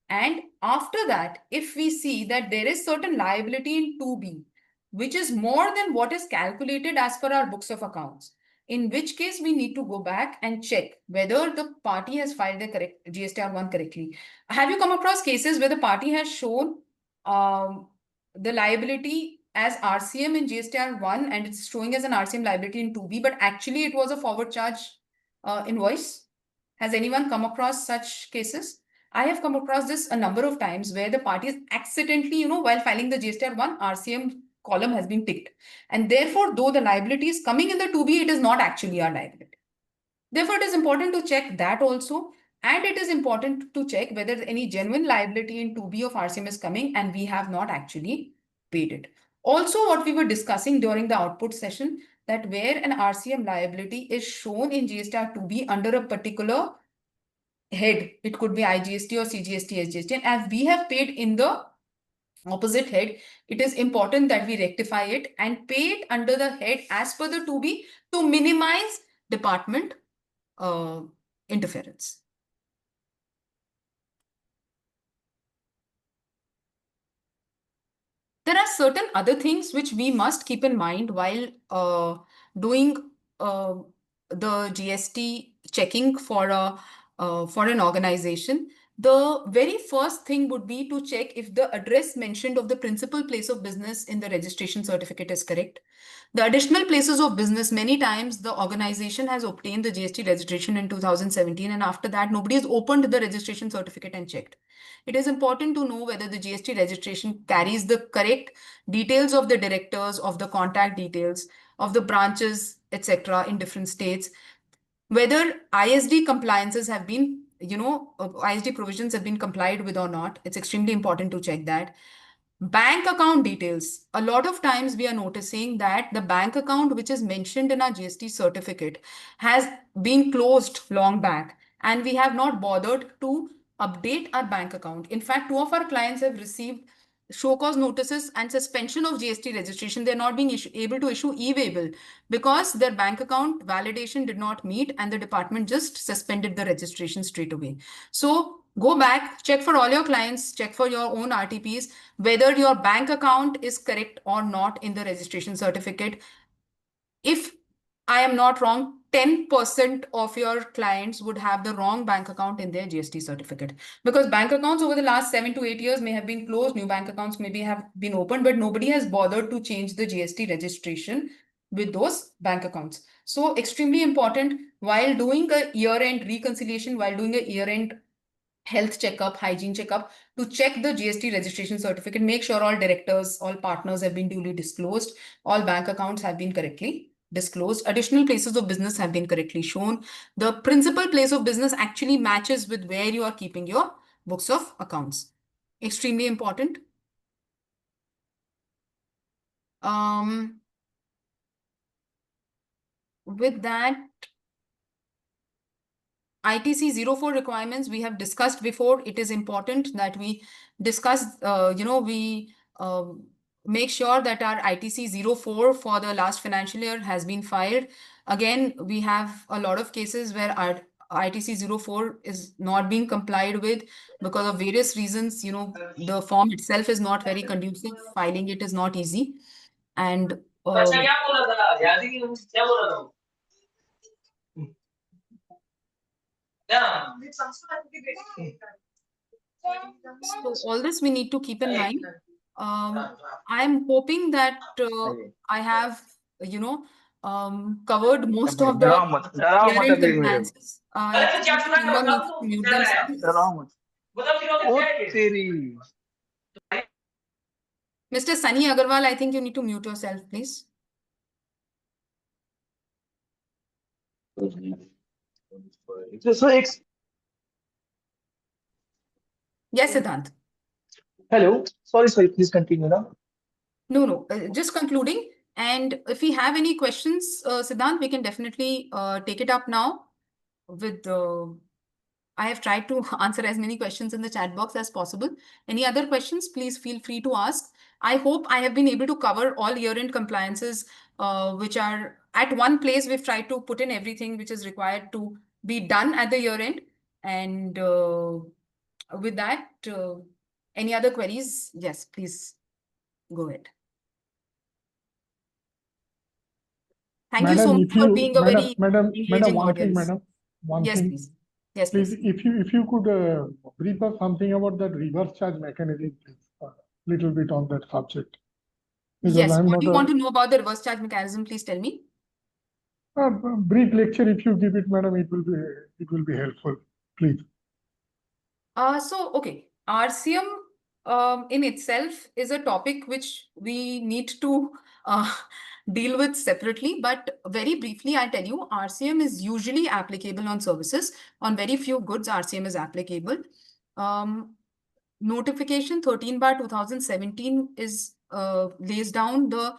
And after that, if we see that there is certain liability in 2B, which is more than what is calculated as per our books of accounts, in which case we need to go back and check whether the party has filed the correct GSTR1 correctly. Have you come across cases where the party has shown the liability as RCM in GSTR1 and it's showing as an RCM liability in 2B, but actually it was a forward charge invoice? Has anyone come across such cases? I have come across this a number of times where the parties accidentally, while filing the GSTR1, RCM column has been ticked. And therefore, though the liability is coming in the 2B, it is not actually our liability. Therefore, it is important to check that also. And it is important to check whether any genuine liability in 2B of RCM is coming and we have not actually paid it. Also, what we were discussing during the output session, that where an RCM liability is shown in GSTR 2B under a particular head, it could be IGST or CGST, SGST, and as we have paid in the opposite head, it is important that we rectify it and pay it under the head as per the 2B to minimize department interference. There are certain other things which we must keep in mind while doing the GST checking for an organization. The very first thing would be to check if the address mentioned of the principal place of business in the registration certificate is correct. The additional places of business, many times the organization has obtained the GST registration in 2017, and after that, nobody has opened the registration certificate and checked. It is important to know whether the GST registration carries the correct details of the directors, of the contact details, of the branches, etc. in different states. Whether ISD compliances have been, ISD provisions have been complied with or not. It's extremely important to check that. Bank account details. A lot of times we are noticing that the bank account which is mentioned in our GST certificate has been closed long back and we have not bothered to update our bank account. In fact, two of our clients have received show cause notices and suspension of GST registration. They're not being able to issue e-waybill because their bank account validation did not meet and the department just suspended the registration straight away. So go back, check for all your clients, check for your own RTPs, whether your bank account is correct or not in the registration certificate. If I am not wrong, 10% of your clients would have the wrong bank account in their GST certificate. Because bank accounts over the last 7 to 8 years may have been closed, new bank accounts maybe have been opened, but nobody has bothered to change the GST registration with those bank accounts. So extremely important while doing a year-end reconciliation, while doing a year-end health checkup, hygiene checkup, to check the GST registration certificate, make sure all directors, all partners have been duly disclosed, all bank accounts have been correctly disclosed, additional places of business have been correctly shown. The principal place of business actually matches with where you are keeping your books of accounts. Extremely important. With that, ITC 04 requirements we have discussed before. It is important that we discuss, we make sure that our ITC 04 for the last financial year has been filed. Again, we have a lot of cases where our ITC 04 is not being complied with because of various reasons. The form itself is not very conducive. Filing it is not easy. And so all this we need to keep in mind. I'm hoping that I have, covered most of the year-end compliances. I think the member needs to mute themselves. Mr. Sunny Agarwal, I think you need to mute yourself, please. So, Yes, Siddhant. hello. Sorry. Please continue now. No, just concluding. And if we have any questions, Siddhant, we can definitely take it up now with I have tried to answer as many questions in the chat box as possible. Any other questions, please feel free to ask. I hope I have been able to cover all year-end compliances, which are at one place. We've tried to put in everything which is required to be done at the year-end. And with that, any other queries? Yes, please go ahead. Thank you so much for being a very engaging audience. Yes, please. Yes, Please, please. if you could brief us something about that reverse charge mechanism, little bit on that subject. Because Yes. I'm What not do you want to know about the reverse charge mechanism? Please tell me. a brief lecture. If you give it, madam, it will be helpful. Please. Okay, RCM in itself is a topic which we need to deal with separately, but very briefly, I'll tell you, RCM is usually applicable on services. On very few goods, RCM is applicable. Notification 13/2017 is lays down the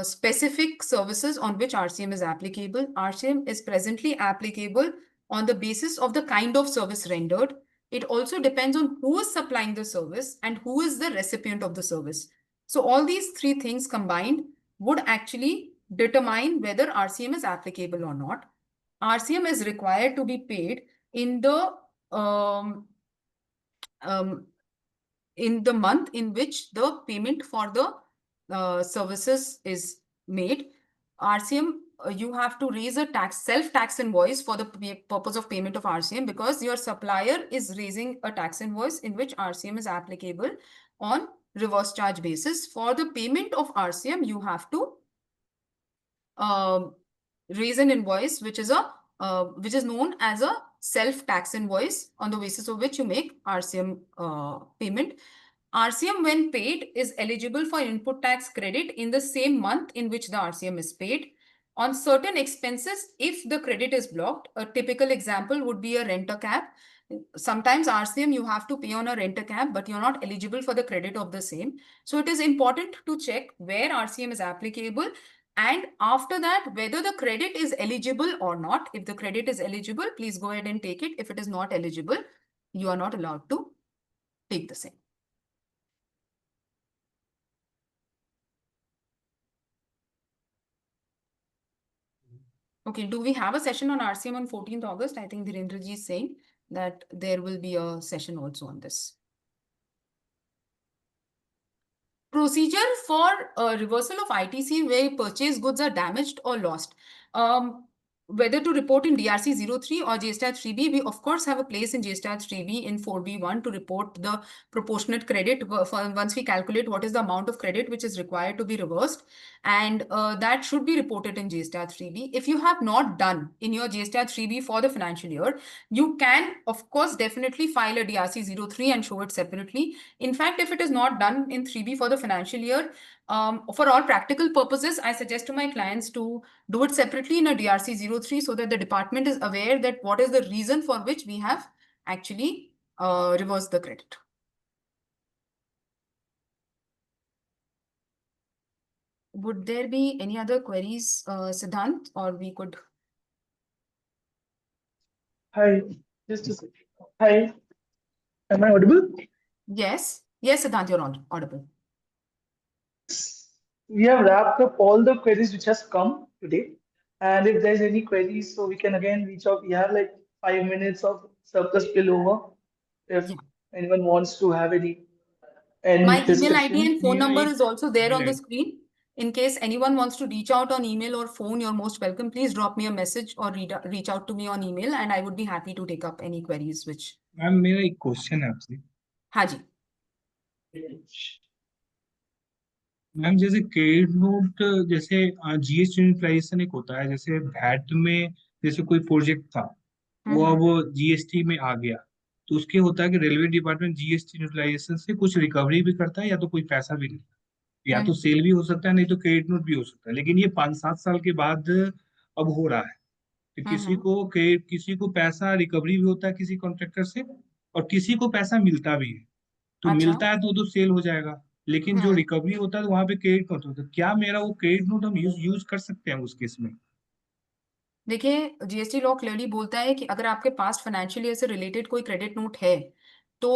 specific services on which RCM is applicable. RCM is presently applicable on the basis of the kind of service rendered. It also depends on who is supplying the service and who is the recipient of the service. So all these three things combined would actually determine whether RCM is applicable or not. RCM is required to be paid in the month in which the payment for the services is made. RCM, you have to raise a self-tax invoice for the purpose of payment of RCM because your supplier is raising a tax invoice in which RCM is applicable on reverse charge basis. For the payment of RCM, you have to raise an invoice which is known as a self-tax invoice on the basis of which you make RCM payment. RCM, when paid, is eligible for input tax credit in the same month in which the RCM is paid. On certain expenses, if the credit is blocked, a typical example would be a rent-a-cab. Sometimes RCM you have to pay on a rent-a-cab, but you're not eligible for the credit of the same. So it is important to check where RCM is applicable. And after that, whether the credit is eligible or not. If the credit is eligible, please go ahead and take it. If it is not eligible, you are not allowed to take the same. Okay, do we have a session on RCM on 14th August? I think Dhirendra ji is saying that there will be a session also on this. Procedure for reversal of ITC where purchased goods are damaged or lost. Whether to report in DRC 03 or JSTAT 3B, we of course have a place in JSTAT 3B in 4B1 to report the proportionate credit once we calculate what is the amount of credit which is required to be reversed. And that should be reported in JSTAT 3B. If you have not done in your JSTAT 3B for the financial year, you can of course definitely file a DRC 03 and show it separately. In fact, if it is not done in 3B for the financial year, for all practical purposes, I suggest to my clients to do it separately in a DRC 03 so that the department is aware that what is the reason for which we have actually reversed the credit. Would there be any other queries, Siddhant, or we could? Hi, just a second. Hi, am I audible? Yes. Yes, Siddhant, you're audible. We have wrapped up all the queries which has come today. And if there's any queries, so we can again reach out. We have like 5 minutes of surplus spillover. If Yeah. anyone wants to have any My end email ID discussion. and phone मेरा number एक is also there on email the ID screen. In case anyone wants to reach out on email or phone, you're most welcome. Please drop me a message or reach out to me on email, and I would be happy to take up any queries which. Ma'am मेरा एक question है आपसे हाँ जी. Ma'am जैसे credit note जैसे GST utilisation एक होता है जैसे वैट में जैसे कोई प्रोजेक्ट था वो अब जीएसटी में आ गया तो उसके होता है कि रेलवे डिपार्टमेंट जीएसटी यूटिलाइजेशन से कुछ रिकवरी भी करता है या तो कोई पैसा भी लेता है या तो सेल भी हो सकता है नहीं तो क्रेडिट नोट भी हो सकता है लेकिन ये 5-7 साल के बाद अब हो रहा है तो किसी को पैसा रिकवरी भी होता है किसी कॉन्ट्रैक्टर से और किसी को पैसा मिलता भी है तो अच्छा. मिलता है तो सेल हो जाएगा लेकिन जो रिकवरी होता है तो वहां पे क्रेडिट नोट होता है क्या मेरा वो क्रेडिट नोट हम यूज कर सकते हैं उस केस में देखिए, जीएसटी लॉ क्लियरली बोलता है कि अगर आपके पास्ट फाइनेंशियल ईयर से रिलेटेड कोई क्रेडिट नोट है तो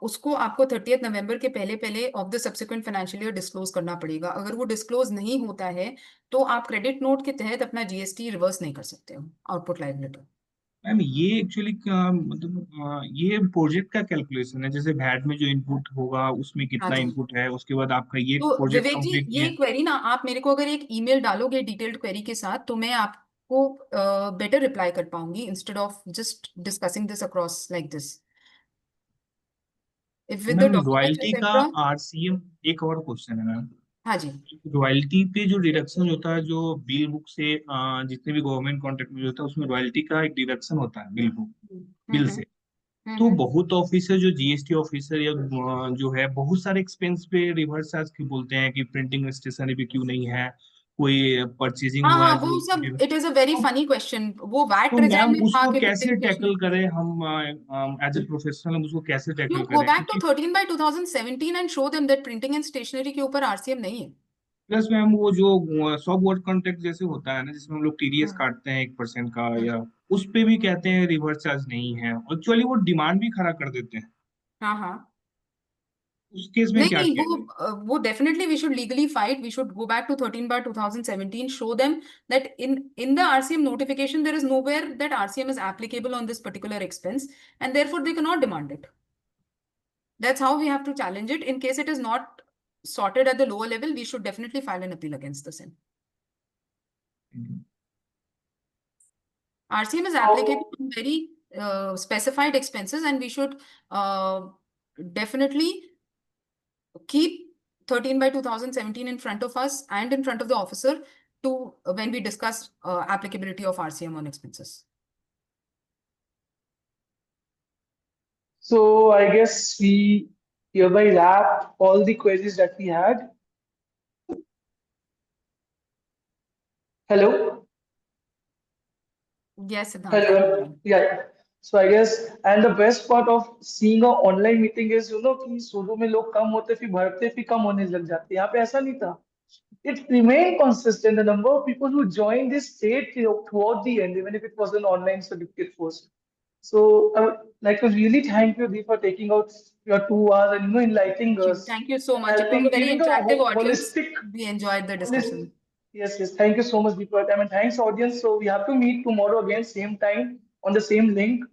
उसको आपको 30 नवंबर के पहले पहले of the subsequent financial year disclose करना पड़ेगा. अगर वो डिस्क्लोज नहीं होता है तो आप क्रेडिट नोट के तहत अपना जीएसटी रिवर्स नहीं कर सकते हो, आउटपुट लायबिलिटी. मैम ये एक्चुअली मतलब ये प्रोजेक्ट का कैलकुलेशन है जैसे वैट में जो इनपुट होगा उसमें हाँ कितना जी. इनपुट है उसके बाद आपका ये तो प्रोजेक्ट विवेक जी, कंप्लीट ये किया है क्वेरी ना आप मेरे को अगर एक ईमेल डालोगे डिटेल्ड क्वेरी के साथ तो मैं आपको बेटर रिप्लाई कर पाऊंगी instead of just discussing this across like this. If with the ma'am documents royalty का एक्सेट्रा. आरसीएम एक और क्वेश्चन है मैम हाँ जी. रॉयल्टी पे जो डिडक्शन होता है जो बिल बुक से जितने भी गवर्नमेंट कॉन्ट्रैक्ट में होता है उसमें रॉयल्टी का एक डिडक्शन होता है बिल से तो हम्म. बहुत ऑफिसर जो जीएसटी ऑफिसर या जो है बहुत सारे एक्सपेंस पे रिवर्स चार्ज क्यों बोलते हैं कि प्रिंटिंग स्टेशनरी पे क्यों नहीं है कोई परचेजिंग हाँ हुआ हाँ, है वो जो सब इट इज अ वेरी तो, फनी क्वेश्चन. वो वैट तो रिजर्व मैम में था उसको कि कैसे प्रिंटिंग टैकल स्टेशनरी. करें हम एज ए प्रोफेशनल हम उसको कैसे यू टैकल गो करें बैक टू क्योंकि 13/2017 and show them that printing and stationery के ऊपर आरसीएम नहीं है. प्लस मैम वो जो सब वर्ड कॉन्ट्रैक्ट जैसे होता है ना जिसमें हम लोग टीडीएस हम्म. काटते हैं 1% का हम्म. या उस पे भी कहते हैं रिवर्स चार्ज नहीं है एक्चुअली वो डिमांड भी खड़ा कर देते हैं हाँ हाँ. उस केस में नहीं क्या नहीं, किया जाए वो definitely we should legally fight. We should go back to 13/2017, show them that in the RCM notification there is nowhere that RCM is applicable on this particular expense, and therefore they cannot demand it. That's how we have to challenge it. In case it is not sorted at the lower level, we should definitely file an appeal against the same. RCM is applicable So, on very specified expenses, and we should definitely keep 13/2017 in front of us and in front of the officer to when we discuss applicability of RCM on expenses. so I guess we hereby wrap all the queries that we had. Hello? Yes, Siddhant, I can hear Hello. you. Yeah. So I guess, and the best part of seeing a online meeting is, कि शुरू में लोग कम होते फिर बढ़ते फिर कम होने लग जाते. यहाँ पे ऐसा नहीं था. It remained consistent. The number of people who joined this stayed throughout the end, even if it was an online certificate course. So I would like to really thank you, Dee, for taking out your 2 hours and enlightening Thank you. us, Thank you so much. It was helping, a very giving a interactive audience. holistic, We enjoyed the holistic. discussion. Yes, yes. Thank you so much, Dee, for your time, and thanks, audience. So we have to meet tomorrow again, same time on the same link.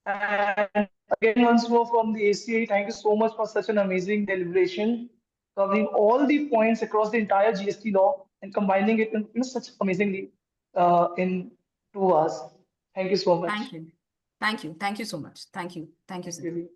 And again, once more from the ACA, thank you so much for such an amazing deliberation, covering all the points across the entire GST law and combining it in such amazingly in 2 hours. Thank you so much. Thank you. Thank you. Thank you so much. Thank you. Thank you, Thank Siddhant. you.